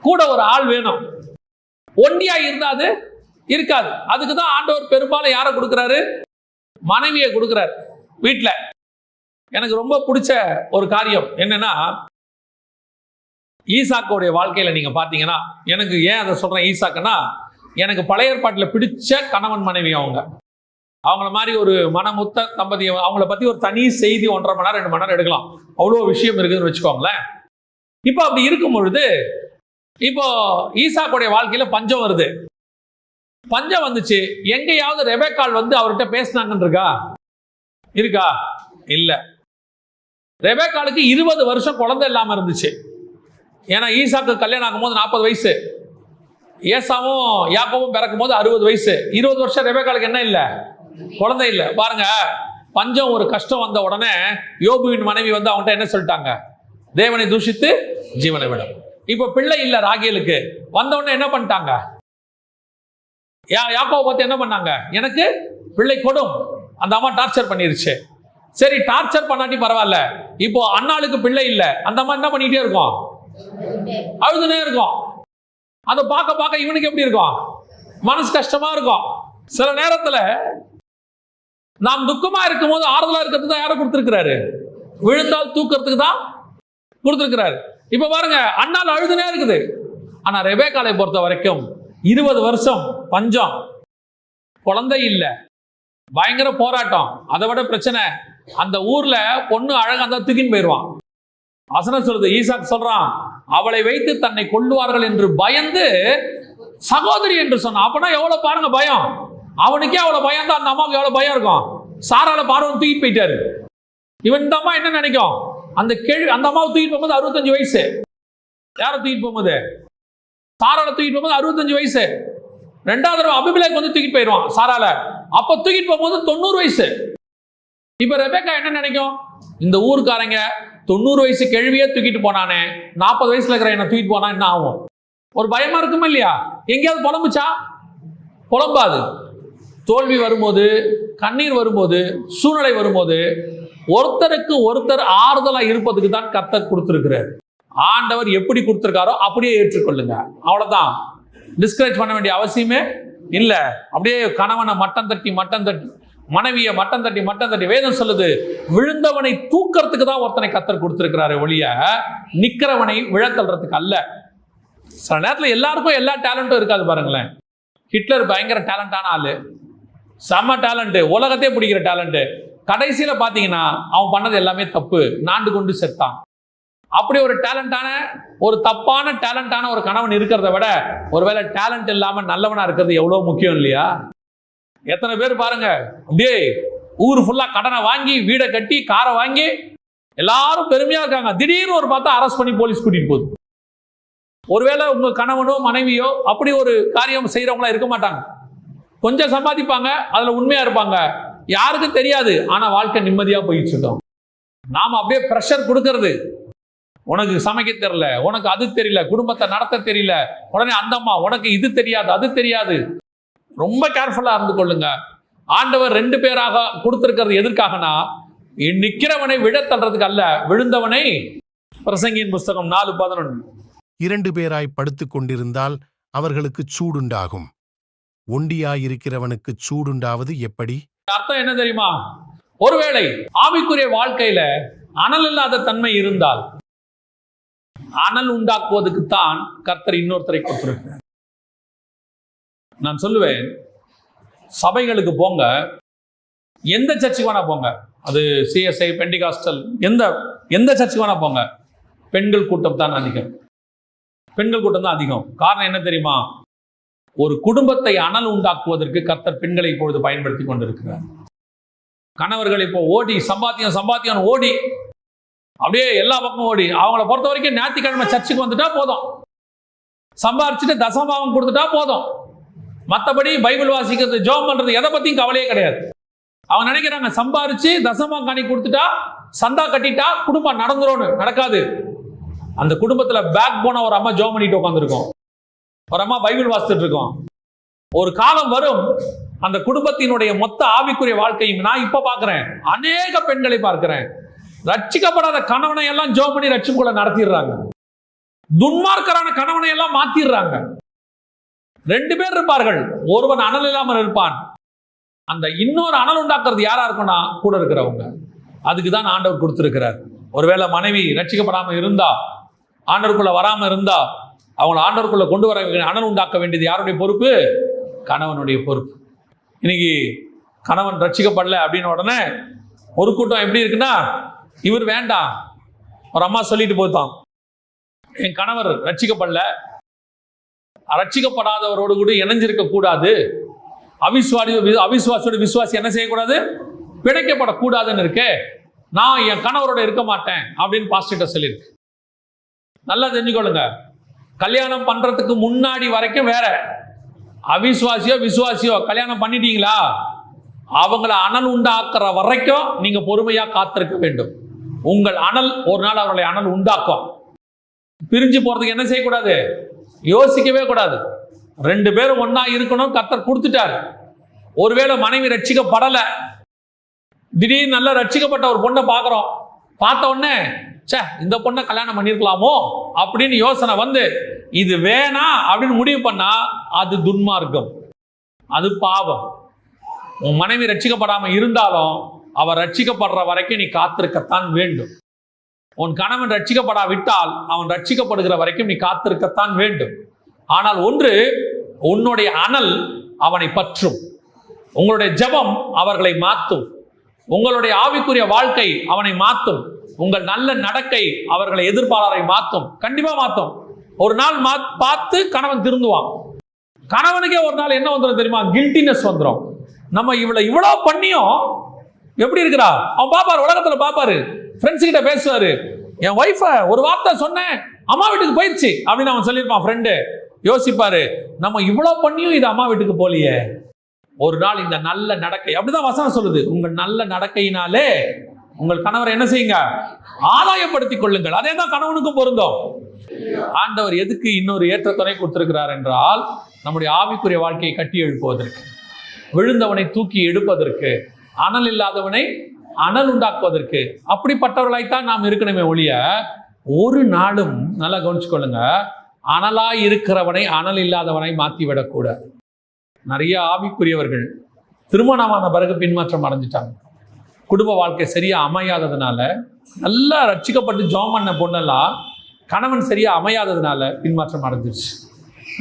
கூட ஒரு ஆள் வேணும். ஒண்டியா இருந்தா அது இருக்காது. அதுக்குதான் ஆண்டவர் பெரும்பாலும் யாரை கொடுக்கிறாரு? மனைவியை கொடுக்கிறார் வீட்டுல. எனக்கு ரொம்ப பிடிச்ச ஒரு காரியம் என்னன்னா, ஈசாக்குடைய வாழ்க்கையில நீங்க பாத்தீங்கன்னா, எனக்கு ஏன் அதை சொல்றேன் ஈசாக்குன்னா, எனக்கு பழைய ஏற்பாட்டில் பிடிச்ச கணவன் மனைவி அவங்கள மாதிரி ஒரு மனமுத்த தம்பதி. அவங்கள பத்தி ஒரு தனி செய்தி 1.5 மணி நேரம் 2 மணி நேரம் எடுக்கலாம். அவ்வளோ விஷயம் இருக்குதுன்னு வச்சுக்கோங்களேன். இப்போ அப்படி இருக்கும் பொழுது, இப்போ ஈசாக்குடைய வாழ்க்கையில பஞ்சம் வருது. பஞ்சம் வந்துச்சு. எங்கேயாவது ரெபெக்காள் வந்து அவர்கிட்ட பேசினாங்கன்னு இருக்கா? இல்ல. ரெபெக்காளுக்கு 20 வருஷம் குழந்தை இல்லாம இருந்துச்சு. ஏன்னா ஈசாக்கு கல்யாணம் ஆகும் போது 40 வயசு, ஏசாவும் யாக்கோவும் பிறக்கும் போது 60 வயசு. 20 வருஷம் ரெபெக்காளுக்கு என்ன இல்ல? குழந்தை இல்ல. பாருங்க, பஞ்சம் ஒரு கஷ்டம் வந்த உடனே யோபுவின் மனைவி வந்து அவன்கிட்ட என்ன சொல்லிட்டாங்க? தேவனை தூஷித்து ஜீவனை விடும். இப்ப பிள்ளை இல்ல ராகேலுக்கு. வந்த உடனே என்ன பண்ணிட்டாங்க? யாக்கோவை பார்த்து என்ன பண்ணாங்க? எனக்கு பிள்ளை கொடும். அந்த அம்மா டார்ச்சர் பண்ணிருச்சு. சரி, டார்ச்சர் பண்ணாட்டி பரவாயில்ல. இப்போ அண்ணாளுக்கு பிள்ளை இல்ல. அந்த அம்மா என்ன பண்ணிட்டே இருக்கும்? அழுதுனே இருக்கும். அதை பார்க்க இவனுக்கு எப்படி இருக்கும்? மனசு கஷ்டமா இருக்கும். சில நேரத்துல நாம் துக்கமா இருக்கும் போது ஆறுதலா இருக்கிறது தான் யாரை கொடுத்திருக்கிறாரு? விழுந்தால் தூக்கிறதுக்கு தான் கொடுத்திருக்கிறாரு. இப்ப பாருங்க, அண்ணாள் அழுதுனே இருக்குது. ஆனா ரெபெக்காளை பொறுத்த வரைக்கும் 20 வருஷம் பஞ்சம், குழந்தை இல்ல, பயங்கர போராட்டம். அதை விட பிரச்சனை, அந்த ஊர்ல பொண்ணு அழகா இருந்தா தூக்கின்னு போயிடுவான். வசனம் சொல்றது, ஈசாக்கு சொல்றான், அவளை வைத்து தன்னை கொல்லுவார்கள் என்று பயந்து சகோதரி என்று சொன்னான். அப்பனா எவ்வளவு பாருங்க பயம். அவனுக்கே அவ்வளவு பயம் தான். அந்த அம்மாவுக்கு எவ்வளவு பயம் இருக்கும். சாரால பார்வன் தூக்கிட்டு போயிட்டாரு. இவன் இந்த அம்மா என்ன நினைக்கும்? அந்த அம்மாவை தூக்கிட்டு போகும்போது 65 வயசு. யாரை தூக்கிட்டு போகும்போது? சாரால தூக்கிட்டு போகும்போது 65 வயசு. 2வது தடவை அபிமெலேக்கு வந்து தூக்கிட்டு போயிடுவான் சாரால. அப்ப தூக்கிட்டு போகும்போது 90 வயசு. இப்ப ரெபெக்கா என்ன நினைக்கும்? இந்த ஊருக்காரங்க 90 வயசு கேள்வியே தூக்கிட்டு போனானே, 40 வயசுல இருக்கிற என்ன தூக்கிட்டு போனா என்ன ஆகும்? ஒரு பயமா இருக்குமா இல்லையா? எங்கேயாவது புலம்புச்சா? புலம்பாது. தோல்வி வரும்போது, கண்ணீர் வரும்போது, சூழ்நிலை வரும்போது ஒருத்தருக்கு ஒருத்தர் ஆறுதலா இருப்பதுக்கு தான் கர்த்தர் கொடுத்திருக்கிறார். ஆண்டவர் எப்படி கொடுத்திருக்காரோ அப்படியே ஏற்றுக்கொள்ளுங்க. அவ்வளவுதான். டிஸ்கரேஜ் பண்ண வேண்டிய அவசியமே இல்ல. அப்படியே கணவனை மட்டம் தட்டி மனைவியை மட்டம் தட்டி வேதம் சொல்லுது, விழுந்தவனை தூக்கிறதுக்கு தான் ஒருத்தனை கர்த்தர் கொடுத்திருக்கிறாரு ஒழிய நிக்கிறவனை விழத்தல்றதுக்கு அல்ல. சில நேரத்தில் எல்லாருக்கும் எல்லா டேலண்டும் இருக்காது. பாருங்களேன், ஹிட்லர் பயங்கர டேலண்டான ஆளு, செம்ம டேலண்ட், உலகத்தையே பிடிக்கிற டேலண்ட். கடைசியில பாத்தீங்கன்னா அவன் பண்ணது எல்லாமே தப்பு, நாண்டு கொண்டு செத்தான். அப்படி ஒரு டேலண்டான, ஒரு தப்பான டேலண்டான ஒரு கணவன் இருக்கிறத விட ஒருவேளை டேலண்ட் இல்லாம நல்லவனா இருக்கிறது எவ்வளவு முக்கியம் இல்லையா? எத்தனை பேர் பாருங்க, அப்படியே ஊர் ஃபுல்லா கடனை வாங்கி, வீடை கட்டி, காரை வாங்கி எல்லாரும் பெருமையா இருக்காங்க. திடீர்னு ஒரு பார்த்தா அரெஸ்ட் பண்ணி போலீஸ் கூட்டிட்டு போகுது. ஒருவேளை உங்க கணவனோ மனைவியோ அப்படி ஒரு காரியம் செய்யறவங்களா இருக்க மாட்டாங்க. கொஞ்சம் சம்பாதிப்பாங்க, அதுல உண்மையா இருப்பாங்க, யாருக்கும் தெரியாது. ஆனா வாழ்க்கை நிம்மதியா போயிட்டு இருக்கோம். நாம அப்படியே பிரஷர் கொடுக்கறது, உனக்கு சமைக்க தெரியல, உனக்கு அது தெரியல, குடும்பத்தை நடத்த தெரியல, உடனே அந்த அம்மா உனக்கு இது தெரியாது அது தெரியாது. ரொம்ப கேர்ஃபுல்லா இருந்து கொள்ளுங்க. ஆண்டவர் 2 பேராக கொடுத்திருக்கிறது எதற்காகனா, நிக்கிறவனை விழத்தள்றதுக்கு அல்ல, விழுந்தவனை. பிரசங்கியின் புஸ்தகம் 4:11. 2 பேராய் படுத்துக் கொண்டிருந்தால் அவர்களுக்கு சூடுண்டாகும். ஒண்டியாயிருக்கிறவனுக்கு சூடுண்டாவது எப்படி? அர்த்தம் என்ன தெரியுமா? ஒருவேளை ஆவிக்குரிய வாழ்க்கையில அனல் இல்லாத தன்மை இருந்தால் அனல் உண்டாக்குவதற்குத்தான் கர்த்தர் இன்னொருத்தரை கொடுத்திருக்கிறார். நான் சொல்லுவேன், சபைகளுக்கு போங்க, எந்த சர்ச்சுக்கு வேணா போங்க, அது சிஎஸ்ஐ, பெண்டிகாஸ்டல், எந்த சர்ச்சுக்கு வேணா போங்க, பெண்கள் கூட்டம் தான் அதிகம். பெண்கள் கூட்டம் தான் அதிகம். காரணம் என்ன தெரியுமா? ஒரு குடும்பத்தை அனல் உண்டாக்குவதற்கு கர்த்தர் பெண்களை இப்பொழுது பயன்படுத்தி கொண்டிருக்கிறார். கணவர்கள் இப்போ ஓடி சம்பாத்தியம் ஓடி அப்படியே எல்லா பக்கமும் ஓடி, அவங்கள பொறுத்த வரைக்கும் ஞாயிற்றுக்கிழமை சர்ச்சுக்கு வந்துட்டா போதும், சம்பாரிச்சுட்டு தசமாவம் கொடுத்துட்டா போதும், மற்றபடி பைபிள் வாசிக்கிறது, ஜெபம் பண்றது, எதை பத்தியும் கவலையே கிடையாது. அவங்க நினைக்கிறாங்க சம்பாரிச்சு தசமா காணி கொடுத்துட்டா, சந்தா கட்டிட்டா குடும்பம் நடந்துரும்னு. நடக்காது. அந்த குடும்பத்துல பேக் போன ஒரு அம்மா ஜெபம் பண்ணிட்டு உட்காந்துருக்கோம், ஒரு அம்மா பைபிள் வாசித்துட்டு இருக்கோம். ஒரு காலம் வரும், அந்த குடும்பத்தினுடைய மொத்த ஆவிக்குரிய வாழ்க்கையும் நான் இப்ப பார்க்கிறேன், அநேக பெண்களை பார்க்கிறேன், ரட்சிக்கப்படாத கணவனை எல்லாம் ஜெபம் பண்ணி ரட்சிப்புகளை நடத்திடுறாங்க, துன்மார்க்கரான கணவனை எல்லாம் மாத்திடுறாங்க. 2 பேர் இருப்பார்கள், ஒருவன் அனல் இல்லாமல் இருப்பான். அந்த இன்னொரு அனல் உண்டாக்குறது யாரா இருக்கும்னா கூட இருக்கிறவங்க. அதுக்கு தான் ஆண்டவர் கொடுத்திருக்கிறார். ஒருவேளை மனைவி ரட்சிக்கப்படாமல் இருந்தா, ஆண்டவருக்குள்ள வராம இருந்தா, அவங்களை ஆண்டவருக்குள்ள கொண்டு வர அனல் உண்டாக்க வேண்டியது யாருடைய பொறுப்பு? கணவனுடைய பொறுப்பு. இன்னைக்கு கணவன் ரட்சிக்கப்படல அப்படின்னு உடனே ஒரு கூட்டம் எப்படி இருக்குன்னா, இவர் வேண்டாம், ஒரு அம்மா சொல்லிட்டு போய்தான், என் கணவர் ரட்சிக்கப்படல, ரட்சிக்கப்படாதவரோடு கூட இணைஞ்சிருக்க கூடாது, அவிசுவாசியோட விசுவாசி என்ன செய்யக்கூடாது? பிணைக்கப்படக்கூடாதுன்னு இருக்கே, நான் என் கணவரோட இருக்க மாட்டேன் அப்படின்னு பாஸ்டர்கிட்ட சொல்லியிருக்கு. நல்லா தெரிஞ்சுக்கொள்ளுங்க, கல்யாணம் பண்றதுக்கு முன்னாடி வரைக்கும் வேற, அவிசுவாசியோ விசுவாசியோ கல்யாணம் பண்ணிட்டீங்களா, அவங்கள அனல் உண்டாக்குற வரைக்கும் நீங்க பொறுமையா காத்திருக்க வேண்டும். உங்கள் அனல் ஒரு நாள் அவர்களை அனல் உண்டாக்கும். பிரிஞ்சு போறதுக்கு என்ன செய்யக்கூடாது? யோசிக்கவே கூடாது. 2 பேரும் ஒன்னா இருக்கணும், கர்த்தர் கொடுத்துட்டார். ஒருவேளை மனைவி ரட்சிக்கப்படல, திடீர்னு நல்லா ரட்சிக்கப்பட்ட ஒரு பொண்ணை பார்க்குறோம், பார்த்த உடனே சே இந்த பொண்ணை கல்யாணம் பண்ணியிருக்கலாமோ அப்படின்னு யோசனை வந்து இது வேணாம் அப்படின்னு முடிவு பண்ணா அது துன்மார்க்கம், அது பாவம். உன் மனைவி ரட்சிக்கப்படாம இருந்தாலும் அவர் ரட்சிக்கப்படுற வரைக்கும் நீ காத்திருக்கத்தான் வேண்டும். உன் கணவன் ரட்சிக்கப்படாவிட்டால் அவன் ரட்சிக்கப்படுகிற வரைக்கும் நீ காத்திருக்கத்தான் வேண்டும். ஆனால் ஒன்று, உன்னுடைய அனல் அவனை பற்றும், உங்களுடைய ஜெபம் அவர்களை மாற்றும், உங்களுடைய ஆவிக்குரிய வாழ்க்கை அவனை மாற்றும், உங்கள் நல்ல நடக்கை அவர்களை எதிர்ப்பாளரை மாற்றும், கண்டிப்பா மாற்றும். ஒரு நாள் பார்த்து கணவன் திருந்துவான். கணவனுக்கே ஒரு நாள் என்ன வந்துடும் தெரியுமா? கில்ட்டினஸ் வந்துடும். நம்ம இவ்வளவு பண்ணியும் எப்படி இருக்கிறா அவன் பாப்பாரு, உலகத்துல பாப்பாரு, ஃப்ரெண்ட்ஸ் கிட்ட பேசுவாரு, என் ஒய்ஃப ஒரு வார்த்தை சொன்னேன் அம்மா வீட்டுக்கு போயிடுச்சு அப்படின்னு அவன் சொல்லியிருப்பான். ஃப்ரெண்டு யோசிப்பாரு, நம்ம இவ்வளவு பண்ணியும் இது அம்மா வீட்டுக்கு போலியே. ஒரு நாள் இந்த நல்ல நடக்கை, அப்படிதான் வசனம் சொல்லுது, உங்கள் நல்ல நடக்கையினாலே உங்கள் கணவரை என்ன செய்யுங்க? ஆதாயப்படுத்திக் கொள்ளுங்கள். அதே தான் கணவனுக்கும் பொருந்தும். ஆண்டவர் எதுக்கு இன்னொரு ஏற்ற துணை கொடுத்திருக்கிறார் என்றால், நம்முடைய ஆவிக்குரிய வாழ்க்கையை கட்டி எழுப்புவதற்கு, விழுந்தவனை தூக்கி எடுப்பதற்கு, அனல் இல்லாதவனை அனல் உண்டாக்குவதற்கு. அப்படிப்பட்டவர்களாய்த்தான் நாம் இருக்கணுமே ஒழிய, ஒரு நாளும் நல்லா கவனிச்சுக்கொள்ளுங்க, அனலாய் இருக்கிறவனை அனல் இல்லாதவனை மாற்றி விடக்கூடாது. நிறைய ஆவிக்குரியவர்கள் திருமணமான பிறகு பின்மாற்றம் அடைஞ்சிட்டாங்க. குடும்ப வாழ்க்கை சரியா அமையாததுனால, நல்லா ரட்சிக்கப்பட்டு ஜெபம் பண்ண பொண்ணெல்லாம் கணவன் சரியா அமையாததுனால பின்மாற்றம் அடைஞ்சிருச்சு.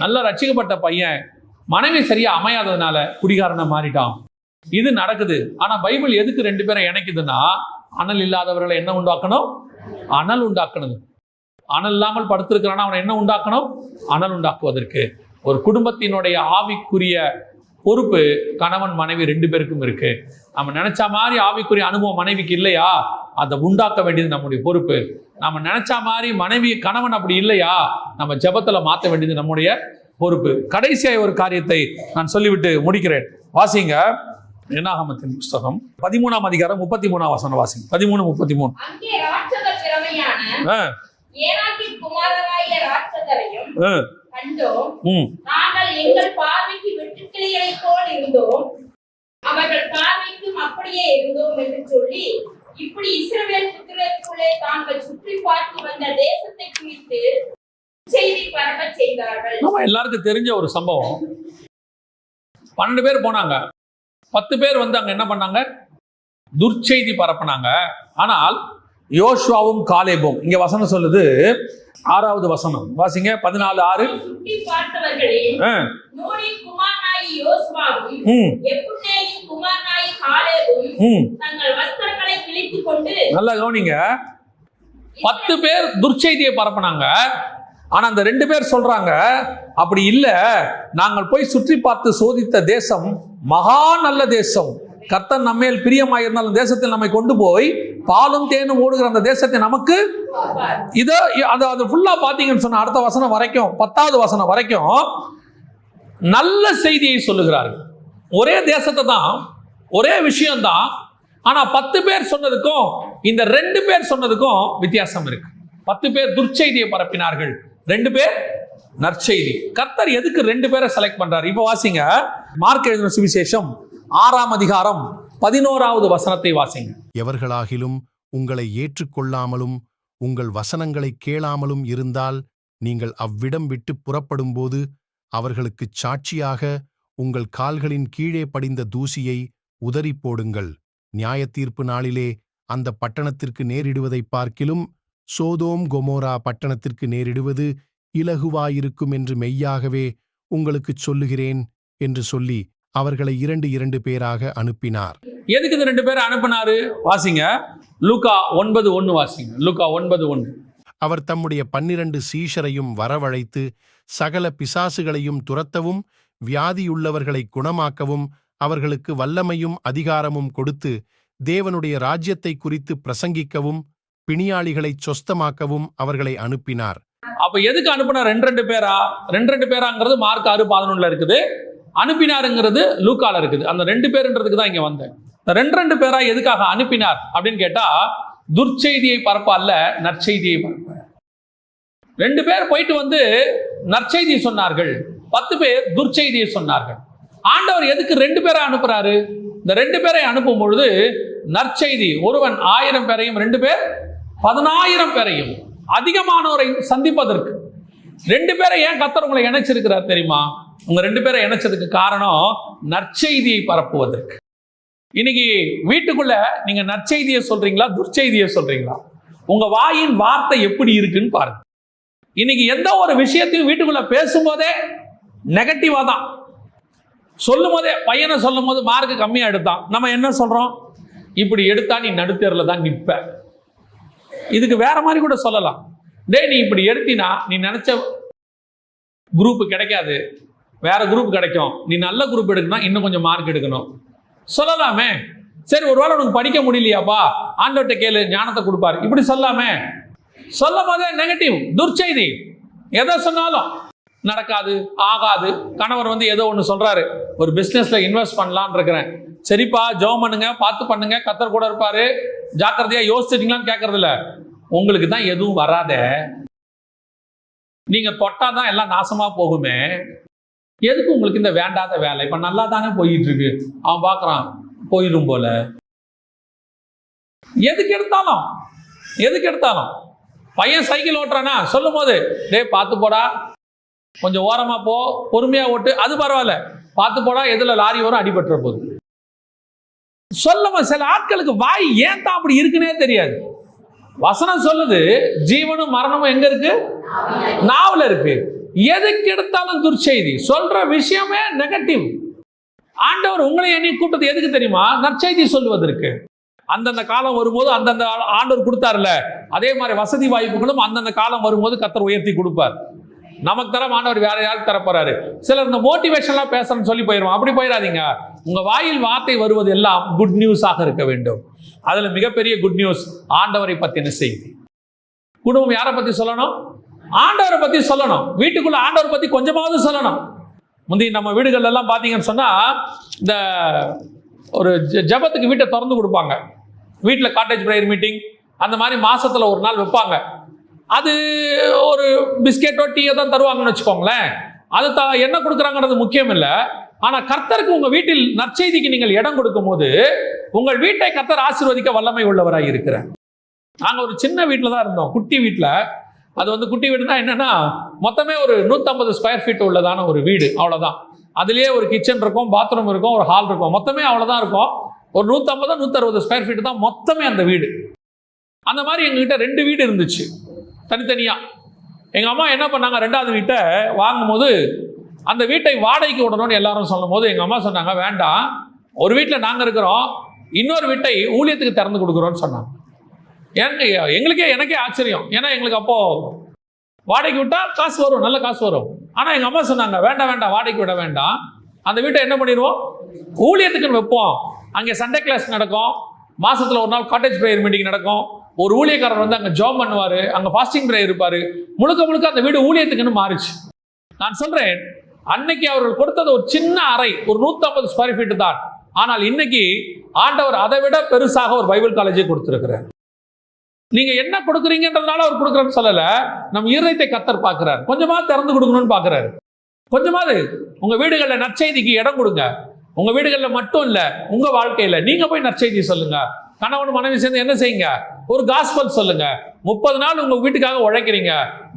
நல்லா ரட்சிக்கப்பட்ட பையன் மனைவி சரியா அமையாததுனால குடிகாரனை மாறிட்டான். இது நடக்குது. ஆனா பைபிள் எதுக்கு 2 பேரை இணைக்குதுன்னா, அனல் இல்லாதவர்களை என்ன உண்டாக்கணும்? அனல் உண்டாக்கணும். அனல் இல்லாமல் படுத்திருக்கிறான்னா அவனை என்ன உண்டாக்கணும்? அனல் உண்டாக்குவதற்கு. ஒரு குடும்பத்தினுடைய ஆவிக்குரிய பொறுப்பு கணவன் மனைவி 2 பேருக்கும் இருக்கு. நம்ம நினைச்ச மாதிரி ஆவிக்குரிய அனுபவம் மனைவிக்கு இல்லையா, அதை உண்டாக்க வேண்டியது நம்முடைய பொறுப்பு. நம்ம நினைச்ச மாதிரி மனைவி கணவன் அப்படி இல்லையா, நம்ம ஜெபத்துல மாற்ற வேண்டியது நம்முடைய பொறுப்பு. கடைசியாக ஒரு காரியத்தை நான் சொல்லிவிட்டு முடிக்கிறேன். வாசிங்க என்னாகமத்தின் புஸ்தகம் 13ஆம் அதிகாரம் 33ஆம் வசனம் வாசிங்க. 13:33. நாங்கள் எங்கள் பார்வைக்கு வெட்டுக்கிளிகளைப் போல் இருந்தோம், அவர்கள் பார்வைக்கும் அப்படியே இருந்தோம் என்று சொல்லி, இப்படி இஸ்ரவேல் புத்திரருக்குள்ளே தாங்கள் சுற்றி பார்த்து வந்த தேசத்தை குறித்து செய்தி பரவ செய்தார்கள். நம்ம எல்லாருக்கும் தெரிஞ்ச ஒரு சம்பவம். 12 பேர் போனாங்க. 10 பேர் வந்து அங்க என்ன பண்ணாங்க? துர்ச்செய்தி பரப்புனாங்க. ஆனால் யோசுவாவும் காலேபும், இங்க வசனம் சொல்லுது 6வது வசனம் வாசிங்க, 14:6. சுற்றி பார்த்தவர்களில் நூனின் குமாரனாகி யோசுவாவும் எப்புன்னேயின் குமாரனாகி காலேபும் தங்கள் வஸ்திரங்களை கிழித்துக் கொண்டு, நல்லா கவனிங்க, 10 பேர் துர்ச்செய்தியை பரப்புனாங்க. ஆனா அந்த 2 பேர் சொல்றாங்க, அப்படி இல்ல, நாங்கள் போய் சுற்றி பார்த்து சோதித்த தேசம் மகா நல்ல தேசம், கர்த்தர் நம்மேல் பிரியமாயிருந்தால் அந்த தேசத்தில் நம்மை கொண்டு போய் பாலும் தேனும் ஓடுகிற அந்த தேசத்தை நமக்கு இதோ அது ஃபுல்லா பாத்தீங்கன்னு சொன்ன அடுத்த வசனம் வரைக்கும், 10வது வசனம் வரைக்கும் நல்ல செய்தியை சொல்லுகிறார்கள். ஒரே தேசத்தை தான், ஒரே விஷயம்தான். ஆனா 10 பேர் சொன்னதுக்கும் இந்த 2 பேர் சொன்னதுக்கும் வித்தியாசம் இருக்கு. 10 பேர் துர்ச்செய்தியை பரப்பினார்கள், 2 பேர் நற்செய்தி. கர்த்தர் எதுக்கு 2 பேரை செலக்ட் பண்றாரு? இப்ப வாசிங்க, மார்க் எழுதின சுவிசேஷம் 6ஆம் அதிகாரம் 11வது வசனத்தை வாசிங்க. எவர்களாகிலும் உங்களை ஏற்றுக்கொள்ளாமலும் உங்கள் வசனங்களை கேளாமலும் இருந்தால் நீங்கள் அவ்விடம் விட்டு புறப்படும்போது அவர்களுக்குச் சாட்சியாக உங்கள் கால்களின் கீழே படிந்த தூசியை உதறி போடுங்கள். நியாயத்தீர்ப்பு நாளிலே அந்த பட்டணத்திற்கு நேரிடுவதைப் பார்க்கிலும் சோதோம் கொமோரா பட்டணத்திற்கு நேரிடுவது இலகுவாயிருக்கும் என்று மெய்யாகவே உங்களுக்குச் சொல்லுகிறேன் என்று சொல்லி அவர்களை 2 பேராக அனுப்பினார். எதுக்கு இந்த 2 பேரை அனுப்பினாரு? வாசிங்க, லூக்கா 9:1 வாசிங்க. லூக்கா 9:1. அவர் தம்முடைய 12 சீஷரையும் வரவழைத்து சகல பிசாசுகளையும் துரத்தவும் வியாதியுள்ளவர்களை குணமாக்கவும் அவர்களுக்கு வல்லமையும் அதிகாரமும் கொடுத்து தேவனுடைய ராஜ்யத்தை குறித்து பிரசங்கிக்கவும் பிணியாளிகளை சொஸ்தமாக்கவும் அவர்களை அனுப்பினார். அப்ப எதுக்கு அனுப்பினார்? 2 பேரா? 2 பேராங்கிறது மார்க் 6:11 இருக்குது, அனுப்பினாருங்கிறது லூக்கால இருக்குது. அந்த 2 பேருன்றதுக்கு தான் இங்க வந்தேன். 2 பேரா எதுக்காக அனுப்பினார் அப்படின்னு கேட்டா, துர்ச்செய்தியை பரப்ப அல்ல, நற்செய்தியை பரப்ப. 2 பேர் போயிட்டு வந்து நற்செய்தியை சொன்னார்கள், 10 பேர் துர்ச்செய்தியை சொன்னார்கள். ஆண்டவர் எதுக்கு 2 பேரை அனுப்புறாரு? இந்த 2 பேரை அனுப்பும் பொழுது நற்செய்தி, ஒருவன் 1000 பேரையும் 2 பேர் 10,000 பேரையும் அதிகமானோரை சந்திப்பதற்கு. 2 பேரை ஏன் கர்த்தர் உங்களை இணைச்சிருக்கிறார் தெரியுமா? உங்க 2 பேரை இணைச்சதுக்கு காரணம் நற்செய்தியை பரப்புவதற்கு. இன்னைக்கு வீட்டுக்குள்ள நீங்க நற்செய்தியை சொல்றீங்களா, துர்ச்செய்தியை சொல்றீங்களா? உங்க வாயின் வார்த்தை எப்படி இருக்குன்னு பாருங்க. இன்னைக்கு எந்த ஒரு விஷயத்தையும் வீட்டுக்குள்ள பேசும்போதே நெகட்டிவா தான் சொல்லும் போதே. பையனை சொல்லும் போது மார்க்கு கம்மியா எடுத்தான், நம்ம என்ன சொல்றோம்? இப்படி எடுத்தா நீ நடுத்தேர்ல தான் நிற்ப. இதுக்கு வேற மாதிரி கூட சொல்லலாம், டேய் நீ இப்படி எடுத்தினா நீ நினைச்ச குரூப் கிடைக்காது, வேற குரூப் கிடைக்கும், நீ நல்ல குரூப் எடுக்கணும், இன்னும் கொஞ்சம் மார்க் எடுக்கணும் சொல்லலாமே. சரி, ஒருவேளை உனக்கு படிக்க முடியலையாப்பா, ஆண்டவர்கிட்ட கேளு, ஞானத்தை கொடுப்பாரு, இப்படி சொல்லாமே. சொல்லும் போதே நெகட்டிவ், துர்ச்செய்தி. எதை சொன்னாலும் நடக்காது, ஆகாது. கணவர் வந்து ஏதோ ஒன்று சொல்றாரு, ஒரு பிசினஸ்ல இன்வெஸ்ட் பண்ணலான்னு இருக்கிறேன். சரிப்பா, ஜெபம் பண்ணுங்க, பார்த்து பண்ணுங்க, கர்த்தர் கூட இருப்பாரு, ஜாக்கிரதையா யோசிச்சிட்டீங்களான்னு கேட்கறது இல்ல. உங்களுக்கு தான் எதுவும் வராத, நீங்க தொட்டாதான் எல்லாம் நாசமா போகுமே, எதுக்கு உங்களுக்கு இந்த வேண்டாத வேலை? இப்ப நல்லா தானே போயிட்டு இருக்கு, அவன் பாக்குறான் போயிடும் போல. எதுக்கு எடுத்தாலும் பையன் சைக்கிள் ஓட்டுறானா சொல்லும் போது, டேய் பார்த்து போடா, கொஞ்சம் ஓரமா போ, பொறுமையா ஓட்டு, அது பரவாயில்ல, பார்த்து போடா, எதுல லாரி வரும் அடிபட்டுற போது சொல்லுமா. சில ஆட்களுக்கு வாய் ஏன் தான் அப்படி இருக்குன்னே தெரியாது. வசனம் சொல்லுது, ஜீவனும் மரணமும் எங்க இருக்கு? நாவல இருக்கு. எதுக்கு எடுத்தாலும் துர்ச்செய்தி, சொல்ற விஷயமே நெகட்டிவ். ஆண்டவர் உங்களை எண்ணி கூட்டத்தை எதுக்கு தெரியுமா? நற்செய்தி சொல்லுவதற்கு. அந்தந்த காலம் வரும்போது அந்தந்த ஆண்டவர் கொடுத்தாருல, அதே மாதிரி வசதி வாய்ப்புகளும் அந்தந்த காலம் வரும்போது கர்த்தர் உயர்த்தி கொடுப்பார். நமக்கு தர ஆண்டவர் வேற யாருக்கு தரப்போறாரு? சிலர் இந்த மோட்டிவேஷன்லாம் பேசணும்னு சொல்லி போயிடுவோம். அப்படி போயிடாதீங்க. உங்க வாயில் வார்த்தை வருவது எல்லாம் குட் நியூஸாக இருக்க வேண்டும். அதுல மிகப்பெரிய குட் நியூஸ் ஆண்டவரை பத்தின செய்தி. குடும்பம் யாரை பத்தி சொல்லணும்? ஆண்டவரை பத்தி சொல்லணும். வீட்டுக்குள்ள ஆண்டவரை பத்தி கொஞ்சமாவது சொல்லணும். முந்தி நம்ம வீடுகள் எல்லாம் பாத்தீங்கன்னு சொன்னா, இந்த ஒரு ஜெபத்துக்கு வீட்டை திறந்து கொடுப்பாங்க. வீட்டில் காட்டேஜ் ப்ரேயர் மீட்டிங் அந்த மாதிரி மாசத்துல ஒரு நாள் வைப்பாங்க. அது ஒரு பிஸ்கெட்டோ டீயோ தான் தருவாங்கன்னு வச்சுக்கோங்களேன். அது என்ன கொடுக்குறாங்கன்றது முக்கியம் இல்லை. ஆனா கர்த்தருக்கு உங்க வீட்டில் நற்செய்திக்கு நீங்கள் இடம் கொடுக்கும் போது உங்கள் வீட்டை கர்த்தர் ஆசீர்வதிக்க வல்லமை உள்ளவராக இருக்கிறார். நாங்க ஒரு சின்ன வீட்டில் தான் இருந்தோம், குட்டி வீட்டில். அது வந்து குட்டி வீடுனா என்னன்னா, மொத்தமே ஒரு 150 ஸ்கொயர் ஃபீட் உள்ளதான ஒரு வீடு, அவ்வளவுதான். அதுலேயே ஒரு கிச்சன் இருக்கும், பாத்ரூம் இருக்கும், ஒரு ஹால் இருக்கும், மொத்தமே அவ்வளோதான் இருக்கும். ஒரு 150 160 ஸ்கொயர் ஃபீட் தான் மொத்தமே அந்த வீடு. அந்த மாதிரி எங்ககிட்ட 2 வீடு இருந்துச்சு தனித்தனியாக. எங்கள் அம்மா என்ன பண்ணாங்க, 2வது வீட்டை வாங்கும்போது அந்த வீட்டை வாடகைக்கு விடணும்னு எல்லாரும் சொல்லும் போது எங்கள் அம்மா சொன்னாங்க, வேண்டாம், ஒரு வீட்டில் நாங்கள் இருக்கிறோம், இன்னொரு வீட்டை ஊழியத்துக்கு திறந்து கொடுக்குறோன்னு சொன்னாங்க. எனக்கே ஆச்சரியம். ஏன்னா எங்களுக்கு அப்போது வாடகைக்கு விட்டால் காசு வரும், நல்ல காசு வரும். ஆனால் எங்கள் அம்மா சொன்னாங்க, வேண்டாம் வாடகைக்கு விட வேண்டாம், அந்த வீட்டை என்ன பண்ணிடுவோம், ஊழியத்துக்குன்னு வைப்போம். அங்கே சண்டே கிளாஸ் நடக்கும், மாதத்தில் ஒரு நாள் காட்டேஜ் ப்ரேயர் மீட்டிங் நடக்கும், ஒரு ஊழியக்காரர் வந்து அங்கே ஜாப் பண்ணுவார், அங்கே ஃபாஸ்டிங் ப்ரேயர் இருப்பார், முழுக்க அந்த வீடு ஊழியத்துக்குன்னு மாறிச்சு. நான் சொல்கிறேன், அன்னைக்கு அவர்கள் கொடுத்தது ஒரு சின்ன அறை, ஒரு 150 ஸ்கொயர் ஃபீட் தான். ஆனால் இன்னைக்கு ஆண்டவர் அதை விட பெருசாக ஒரு பைபிள் காலேஜை கொடுத்திருக்கிறார். நீங்க என்ன கொடுக்குறீங்கன்றதுனால அவர் கொடுக்குறேன்னு சொல்லல, நம்ம இருதயத்தை கர்த்தர் பார்க்கிறார். கொஞ்சமா திறந்து கொடுக்கணும்னு பார்க்கிறாரு. கொஞ்சமாவது உங்க வீடுகளில் நற்செய்திக்கு இடம் கொடுங்க. உங்க வீடுகளில் மட்டும் இல்ல, உங்க வாழ்க்கையில நீங்க போய் நற்செய்தி சொல்லுங்க. கணவன் மனைவி சேர்ந்து என்ன செய்யுங்க, ஒரு காஸ்பல் சொல்லுங்க. 30 நாள் உங்க வீட்டுக்காக உழைக்கிறீங்க,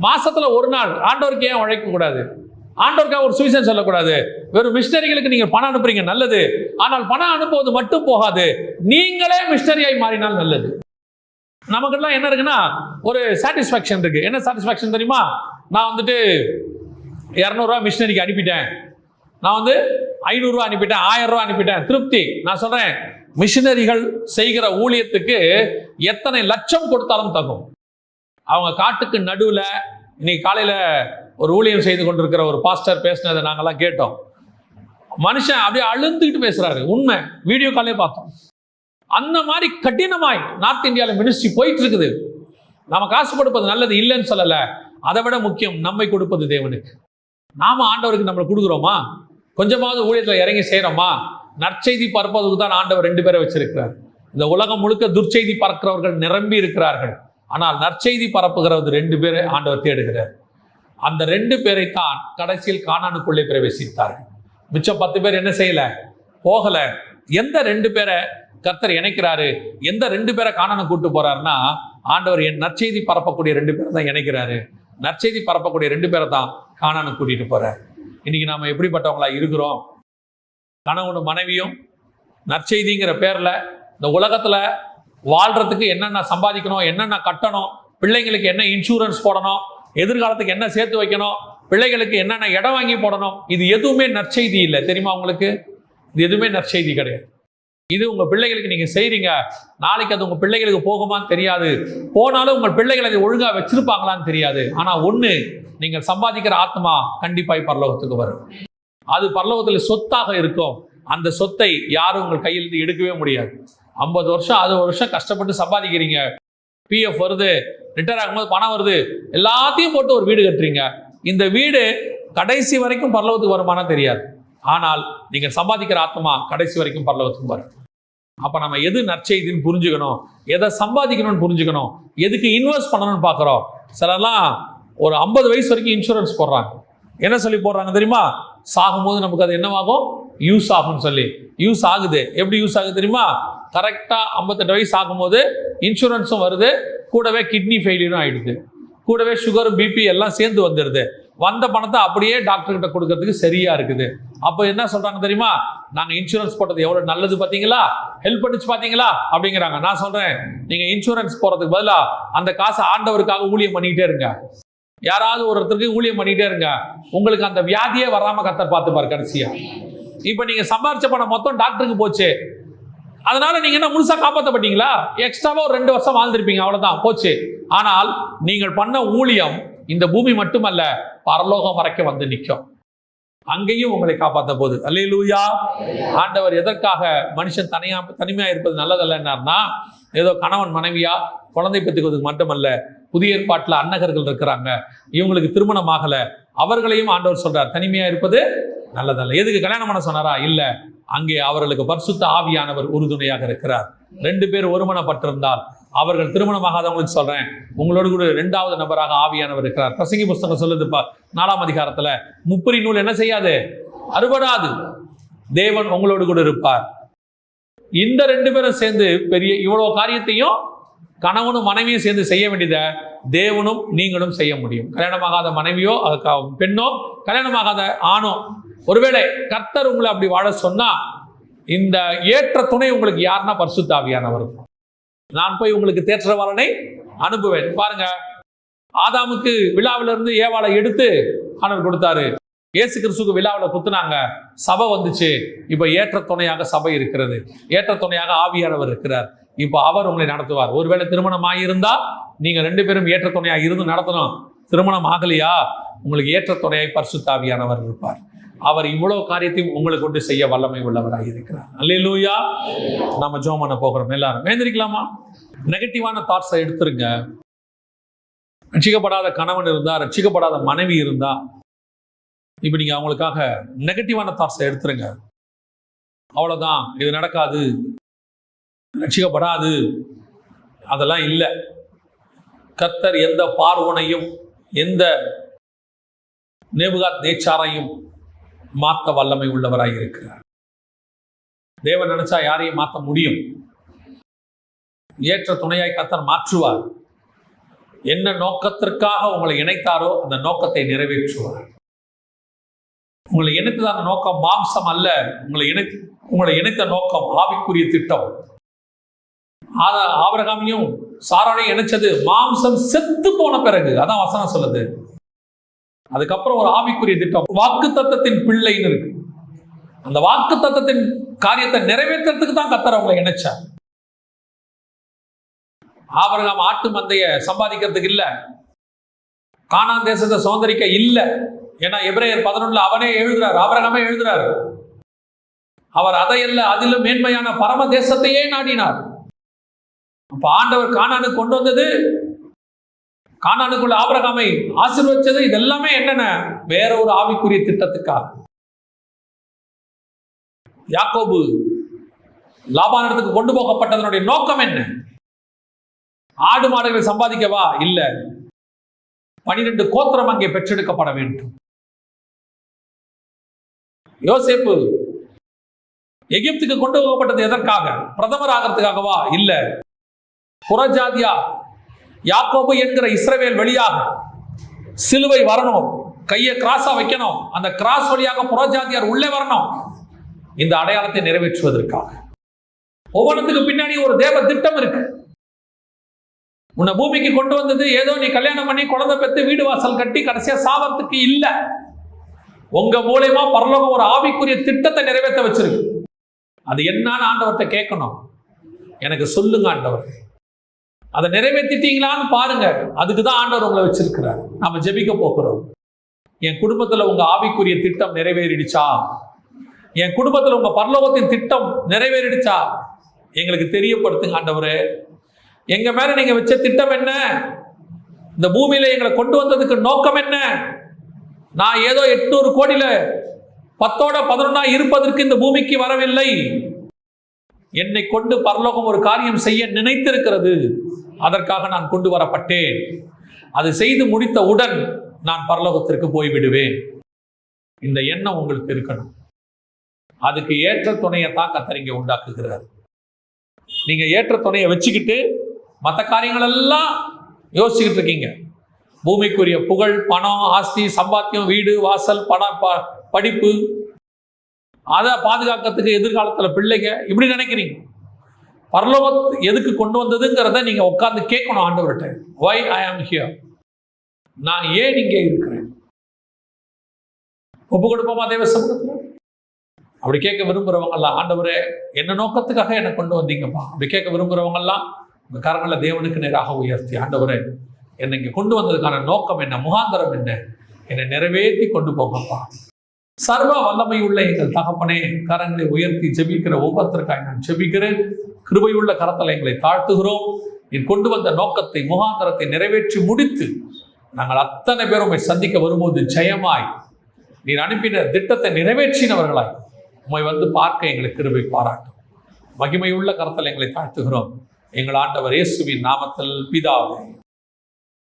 மாசத்துல ஒரு நாள் ஆண்டவருக்கு ஏன் உழைக்க கூடாது? ஆண்டவருக்காக ஒரு சுவிசேஷம் சொல்லக்கூடாது? வெறும் மிஷனரிகளுக்கு நீங்க பணம் அனுப்புறீங்க, நல்லது. ஆனால் பணம் அனுப்புவது மட்டும் போகாது, நீங்களே மிஷனரியாய் மாறினால் நல்லது. நமக்கெல்லாம் என்ன இருக்குன்னா ஒரு சாட்டிஸ்ஃபேக்ஷன் இருக்கு. என்ன சாட்டிஸ்ஃபேக்ஷன் தெரியுமா? நான் வந்துட்டு 200 ரூபா மிஷனரிக்கு அனுப்பிட்டேன், நான் வந்து 500 ரூபா அனுப்பிட்டேன், 1000 ரூபா அனுப்பிட்டேன், திருப்தி. நான் சொல்றேன், மிஷனரிகள் செய்கிற ஊழியத்துக்கு எத்தனை லட்சம் கொடுத்தாலும் தகும். அவங்க காட்டுக்கு நடுவில் இன்னைக்கு காலையில ஒரு ஊழியம் செய்து கொண்டிருக்கிற ஒரு பாஸ்டர் பேசினதை நாங்கெல்லாம் கேட்டோம். மனுஷன் அப்படியே அழுந்துக்கிட்டு பேசுறாரு, உண்மை. வீடியோ காலே பார்த்தோம். அந்த மாதிரி கடினமாய் நார்த் இந்தியாவில் மினிஸ்ட்ரி போயிட்டு இருக்குது. நம்ம காசு கொடுப்பது நல்லது, இல்லைன்னு சொல்லல. அதை விட முக்கியம் நம்மை கொடுப்பது தேவனுக்கு. நாம ஆண்டவருக்கு நம்மளை கொடுக்குறோமா? கொஞ்சமாவது ஊழியத்தில் இறங்கி செய்யறோமா? நற்செய்தி பரப்பதுக்கு தான் ஆண்டவர் 2 பேரை வச்சிருக்கிறார். இந்த உலகம் முழுக்க துர்ச்செய்தி பறக்கிறவர்கள் நிரம்பி இருக்கிறார்கள். ஆனால் நற்செய்தி பரப்புகிறது 2 பேரை ஆண்டவர் தேடுகிறார். அந்த 2 பேரை தான் கடைசியில் கானானுக்குள்ளே பிரவேசித்தார்கள். மிச்சம் 10 பேர் என்ன செய்யல, போகல. எந்த 2 பேரை கர்த்தர் இணைக்கிறாரு, எந்த 2 பேரை கானானு கூட்டு போறாருன்னா, ஆண்டவர் என் நற்செய்தி பரப்பக்கூடிய 2 பேரை தான் இணைக்கிறாரு. நற்செய்தி பரப்பக்கூடிய 2 பேரை தான் கானானு கூட்டிட்டு போறாரு. இன்னைக்கு நாம எப்படிப்பட்டவங்களா இருக்கிறோம்? கணவனும் மனைவியும் நற்செய்திங்கிற பேர்ல இந்த உலகத்துல வாழ்றதுக்கு என்னென்ன சம்பாதிக்கணும், என்னென்ன கட்டணும், பிள்ளைங்களுக்கு என்ன இன்சூரன்ஸ் போடணும், எதிர்காலத்துக்கு என்ன சேர்த்து வைக்கணும், பிள்ளைகளுக்கு என்னென்ன இடம் வாங்கி போடணும், இது எதுவுமே நற்செய்தி இல்லை. தெரியுமா உங்களுக்கு? இது எதுவுமே நற்செய்தி கிடையாது. இது உங்க பிள்ளைகளுக்கு நீங்க செய்றீங்க, நாளைக்கு அது உங்க பிள்ளைகளுக்கு போகுமான்னு தெரியாது, போனாலும் உங்கள் பிள்ளைகளை அதை ஒழுங்கா வச்சிருப்பாங்களான்னு தெரியாது. ஆனா ஒண்ணு, நீங்கள் சம்பாதிக்கிற ஆத்மா கண்டிப்பாய் பரலோகத்துக்கு வரும். அது பரலோகத்தில் சொத்தாக இருக்கும். அந்த சொத்தை யாரும் உங்கள் கையிலிருந்து எடுக்கவே முடியாது. 50 வருஷம் 60 வருஷம் கஷ்டப்பட்டு சம்பாதிக்கிறீங்க, பிஎஃப் வருது, ரிட்டையர் ஆகும்போது பணம் வருது, எல்லாத்தையும் போட்டு ஒரு வீடு கட்டுறீங்க. இந்த வீடு கடைசி வரைக்கும் பரலோகத்துக்கு வருமானா தெரியாது. ஆனால் நீங்கள் சம்பாதிக்கிற ஆத்மா கடைசி வரைக்கும் பரலோகத்துக்கு வரும். அப்ப நம்ம எது நற்செய்தின்னு புரிஞ்சுக்கணும், எதை சம்பாதிக்கணும்னு புரிஞ்சுக்கணும், எதுக்கு இன்வெஸ்ட் பண்ணணும்னு பார்க்குறோம். சிலர்லாம் ஒரு 50 வயசு வரைக்கும் இன்சூரன்ஸ் போடுறாங்க. என்ன சொல்லி போடுறாங்க தெரியுமா? சாகும்போது நமக்கு அது என்னவாகும், யூஸ் ஆகும்னு சொல்லி. யூஸ் ஆகுது. எப்படி யூஸ் ஆகுது தெரியுமா? கரெக்டாக 58 வயசு ஆகும்போது இன்சூரன்ஸும் வருது, கூடவே கிட்னி ஃபெயிலியரும் ஆயிடுது, கூடவே சுகர் பிபி எல்லாம் சேர்ந்து வந்துடுது. வந்த பணத்தை அப்படியே டாக்டர் கிட்ட கொடுக்கறதுக்கு சரியா இருக்குது. அப்போ என்ன சொல்றாங்க தெரியுமா? நாங்க இன்சூரன்ஸ் போட்டது எவ்வளவு நல்லது பாத்தீங்களா, ஹெல்ப் பண்ணிச்சு பாத்தீங்களா அப்படிங்கிறாங்க. நான் சொல்றேன், நீங்க இன்சூரன்ஸ் போறதுக்கு பதிலா அந்த காசை ஆண்டவருக்காக ஊழியம் பண்ணிக்கிட்டே இருங்க. யாராவது ஒருத்தருக்கு ஊழியம் பண்ணிட்டே இருங்க, உங்களுக்கு அந்த வியாதியே வராம கர்த்தர் பார்த்துப்பார் கடைசியா. இப்ப நீங்க சம்பாரிச்ச பணம் மொத்தம் டாக்டருக்கு போச்சு, அதனால நீங்க என்ன முழுசா காப்பாற்றப்பட்டீங்களா? எக்ஸ்ட்ராவா ஒரு 2 வருஷம் வாழ்ந்திருப்பீங்க, அவ்வளவுதான், போச்சு. ஆனால் நீங்கள் பண்ண ஊழியம் இந்த பூமி மட்டுமல்ல, பரலோகம் வரைக்கும் வந்து நிற்கும். அங்கேயும் உங்களை காப்பாற்ற போகுது. அல்லேலூயா. ஆண்டவர் எதற்காக மனுஷன் தனிமையா இருப்பது நல்லதல்லன்னா, ஏதோ கணவன் மனைவியா குழந்தை பெற்றுக்கிறதுக்கு மட்டுமல்ல, புதிய ஏற்பாட்டில் அன்னகர்கள் இருக்கிறாங்க, இவங்களுக்கு திருமணம் ஆகல, அவர்களையும் ஆண்டவர் சொல்றார் தனிமையா இருப்பது நல்லதல்ல. எதுக்கு கல்யாணம் பண்ண சொன்னாரா? இல்ல, அங்கே அவர்களுக்கு பரிசுத்த ஆவியானவர் உறுதுணையாக இருக்கிறார். 2 பேர் ஒருமனப்பட்டிருந்தால், அவர்கள் திருமணமாகாதவங்களுக்கு சொல்றேன், உங்களோடு கூட 2வது நபராக ஆவியானவர் இருக்கிறார். பிரசங்கி புஸ்தகம் சொல்லுது 4ஆம் அதிகாரத்துல, முப்பரி நூல் என்ன செய்யாது, அறுபடாது, தேவன் உங்களோடு கூட இருப்பார். இந்த 2 பேரும் சேர்ந்து பெரிய இவ்வளவு காரியத்தையும் கணவனும் மனைவியும் சேர்ந்து செய்ய வேண்டியதை தேவனும் நீங்களும் செய்ய முடியும். கல்யாணமாகாத மனைவியோ பெண்ணோ, கல்யாணமாகாத ஆணோ ஒருவேளை கர்த்தர் உங்களை அப்படி வாழ சொன்னா, இந்த ஏற்ற துணை உங்களுக்கு யாருன்னா பரிசுத்த ஆவியானவர். நான் போய் உங்களுக்கு தேற்றவாளனை அனுப்புவேன். பாருங்க, ஆதாமுக்கு விழாவிலிருந்து ஏவாளை எடுத்து ஆண்டவர் கொடுத்தாரு. இயேசு கிறிஸ்துக்கு விழாவில் குத்துனாங்க, சபை வந்துச்சு. இப்ப ஏற்ற துணையாக சபை இருக்கிறது, ஏற்ற துணையாக ஆவியானவர் இருக்கிறார். இப்போ அவர் உங்களை நடத்துவார். ஒருவேளை திருமணம் ஆகியிருந்தா நீங்க 2 பேரும் ஏற்ற துணையாக இருந்து நடத்தணும். திருமணம் ஆகலையா, உங்களுக்கு ஏற்ற துணையாய் பரிசுத்த ஆவியானவர் இருப்பார். அவர் இவ்வளவு காரியத்தையும் உங்களுக்கு கொண்டு செய்ய வல்லமை உள்ளவராக இருக்கிறார். அல்லேலூயா. நம்ம ஜெபம் பண்ண போகிறோம். எல்லாரும் எழுந்திரிக்கலாமா? நெகட்டிவான தாட்ஸை எடுத்துருங்க. ரட்சிக்கப்படாத கணவன் இருந்தா, ரட்சிக்கப்படாத மனைவி இருந்தா, இப்ப நீங்க அவங்களுக்காக நெகட்டிவான தாட்ஸை எடுத்துருங்க. அவ்வளவுதான், இது நடக்காது, ரட்சிக்கப்படாது, அதெல்லாம் இல்லை. கர்த்தர் எந்த பார்வோனையும் எந்த நேபுகாத் நேச்சாரையும் மாற்ற வல்லமை உள்ளவராக இருக்கிறார். தேவன் நினைச்சா யாரையும் மாற்ற முடியும். ஏற்ற துணையாய் கர்த்தர் மாற்றுவார். என்ன நோக்கத்திற்காக உங்களை இணைத்தாரோ அந்த நோக்கத்தை நிறைவேற்றுவார். உங்களை இணைத்ததான நோக்கம் மாம்சம் அல்ல. உங்களை இணைத்த நோக்கம் ஆவிக்குரிய திட்டம். ஆபிரகாமையும் சாராளையும் இணைச்சது மாம்சம் செத்து போன பிறகு. அதான் வசனம் சொல்லுது. அதுக்கப்புறம் ஒரு ஆவிக்குரிய திட்டம், வாக்கு தத்தத்தின் பிள்ளைன்னு இருக்கு. அந்த வாக்கு தத்தத்தின் காரியத்தை நிறைவேற்றுறதுக்கு தான் கர்த்தர் அவங்களை இணைச்சார். ஆபிரகாம் ஆட்டு மந்தைய சம்பாதிக்கிறதுக்கு இல்ல, கானான் தேசத்தை சுதந்திரிக்க இல்ல. ஏன்னா எபிரேயர் 11 அவனே எழுதுறார், ஆபிரகாமே எழுதுறார். அவர் அதையல்ல, அதிலும் மேன்மையான பரம தேசத்தையே நாடினார். அப்ப ஆண்டவர் கானானுக்கு கொண்டு வந்தது, கானானுக்குள்ள ஆபிரகாமை ஆசீர்வதிச்சது, இதெல்லாமே என்னென்ன, வேற ஒரு ஆவிக்குரிய திட்டத்துக்காக. யாக்கோபு லாபானிடத்துக்கு கொண்டு போகப்பட்டதனுடைய நோக்கம் என்ன? ஆடு மாடுகளை சம்பாதிக்கவா? இல்ல, 12 கோத்திரம் அங்கே பெற்றெடுக்கப்பட வேண்டும். யோசேப்பு எகிப்துக்கு கொண்டு போகப்பட்டது எதற்காக? பிரதமர் ஆகிறதுக்காகவா? இல்ல, புறஜாதியா யாக்கோபு என்கிற இஸ்ரவேல் வழியாக சிலுவை வரணும், கையை கிராஸா வைக்கணும், அந்த கிராஸ் வழியாக புறஜாதியார் உள்ளே வரணும். இந்த அடையாளத்தை நிறைவேற்றுவதற்காக ஒவ்வொன்றுக்கு பின்னாடி ஒரு தேவ திட்டம் இருக்கு. உன்னை பூமிக்கு கொண்டு வந்தது ஏதோ நீ கல்யாணம் பண்ணி குழந்தை பெற்று வீடு வாசல் கட்டி கடைசியா சாவறதுக்கு இல்ல. உங்க மூலமா பரலோகம் ஒரு ஆவிக்குரிய திட்டத்தை நிறைவேற்ற வச்சிருக்கு. அது என்னன்னு ஆண்டவர்கிட்ட கேட்கணும். எனக்கு சொல்லுங்க ஆண்டவர், அதை நிறைவேற்றிட்டீங்களான்னு பாருங்க. அதுக்குதான் ஆண்டவர் உங்களை வச்சிருக்கிறார். நாம ஜெபிக்க போகிறோம். என் குடும்பத்துல உங்க ஆவிக்குரிய திட்டம் நிறைவேறிடுச்சா? என் குடும்பத்துல உங்க பரலோகத்தின் திட்டம் நிறைவேறிடுச்சா? எங்களுக்கு தெரியப்படுத்துங்க ஆண்டவரே. எங்க மேல நீங்க வச்ச திட்டம் என்ன? இந்த பூமியில எங்களை கொண்டு வந்ததுக்கு நோக்கம் என்ன? நான் ஏதோ 800 கோடியில 10ஓட 11 இருப்பதற்கு இந்த பூமிக்கு வரவில்லை. என்னை கொண்டு பரலோகம் ஒரு காரியம் செய்ய நினைத்திருக்கிறது. அதற்காக நான் கொண்டு வரப்பட்டேன். அது செய்து முடித்தவுடன் நான் பரலோகத்திற்கு போய்விடுவேன். இந்த எண்ணம் உங்களுக்கு இருக்கணும். அதுக்கு ஏற்ற துணையை தான் கர்த்தர் இங்கே உண்டாக்குகிறார். நீங்க ஏற்ற துணையை வச்சுக்கிட்டு மற்ற காரியங்கள் எல்லாம் யோசிச்சுக்கிட்டு இருக்கீங்க. பூமிக்குரிய புகழ், பணம், ஆஸ்தி, சம்பாத்தியம், வீடு வாசல், படிப்பு, அதை பாதுகாக்கிறதுக்கு எதிர்காலத்தில் பிள்ளைங்க, இப்படி நினைக்கிறீங்க. பரலோகம் எதுக்கு கொண்டு வந்ததுங்கிறத நீங்க உட்கார்ந்து கேட்கணும் ஆண்டவர்கிட்ட. Why I am here? நான் ஏன் இங்கே இருக்கிறேன்? ஒப்பு கொடுப்போமா தேவ சமூகத்தில்? அப்படி கேட்க விரும்புறவங்கெல்லாம், ஆண்டவரே என்ன நோக்கத்துக்காக என்னை கொண்டு வந்தீங்கப்பா, அப்படி கேட்க விரும்புறவங்கெல்லாம் உங்க கரங்களை தேவனுக்கு நேராக உயர்த்தி, ஆண்டவரே என்னை இங்கே கொண்டு வந்ததுக்கான நோக்கம் என்ன, முகாந்தரம் என்ன, என்னை நிறைவேற்றி கொண்டு போங்கப்பா. சர்வ வல்லமை உள்ள எங்கள் தகப்பனே, கரங்களை உயர்த்தி ஜெபிக்கிற ஒவ்வொருத்தருக்காக நான் ஜெபிக்கிறேன். கிருபையுள்ள கரத்தில் எங்களை தாழ்த்துகிறோம். நீ கொண்டு வந்த நோக்கத்தை, முகாந்தரத்தை நிறைவேற்றி முடித்து நாங்கள் அத்தனை பேரும் உம்மை சந்திக்க வரும்போது ஜெயமாய் நீர் அனுப்பின திட்டத்தை நிறைவேற்றினவர்களாய் உம்மை வந்து பார்க்க எங்களுக்கு கிருபை பாராட்டும். மகிமையுள்ள கரத்தில் எங்களை தாழ்த்துகிறோம். எங்கள் ஆண்டவர் இயேசுவின் நாமத்தில் பிதாவே.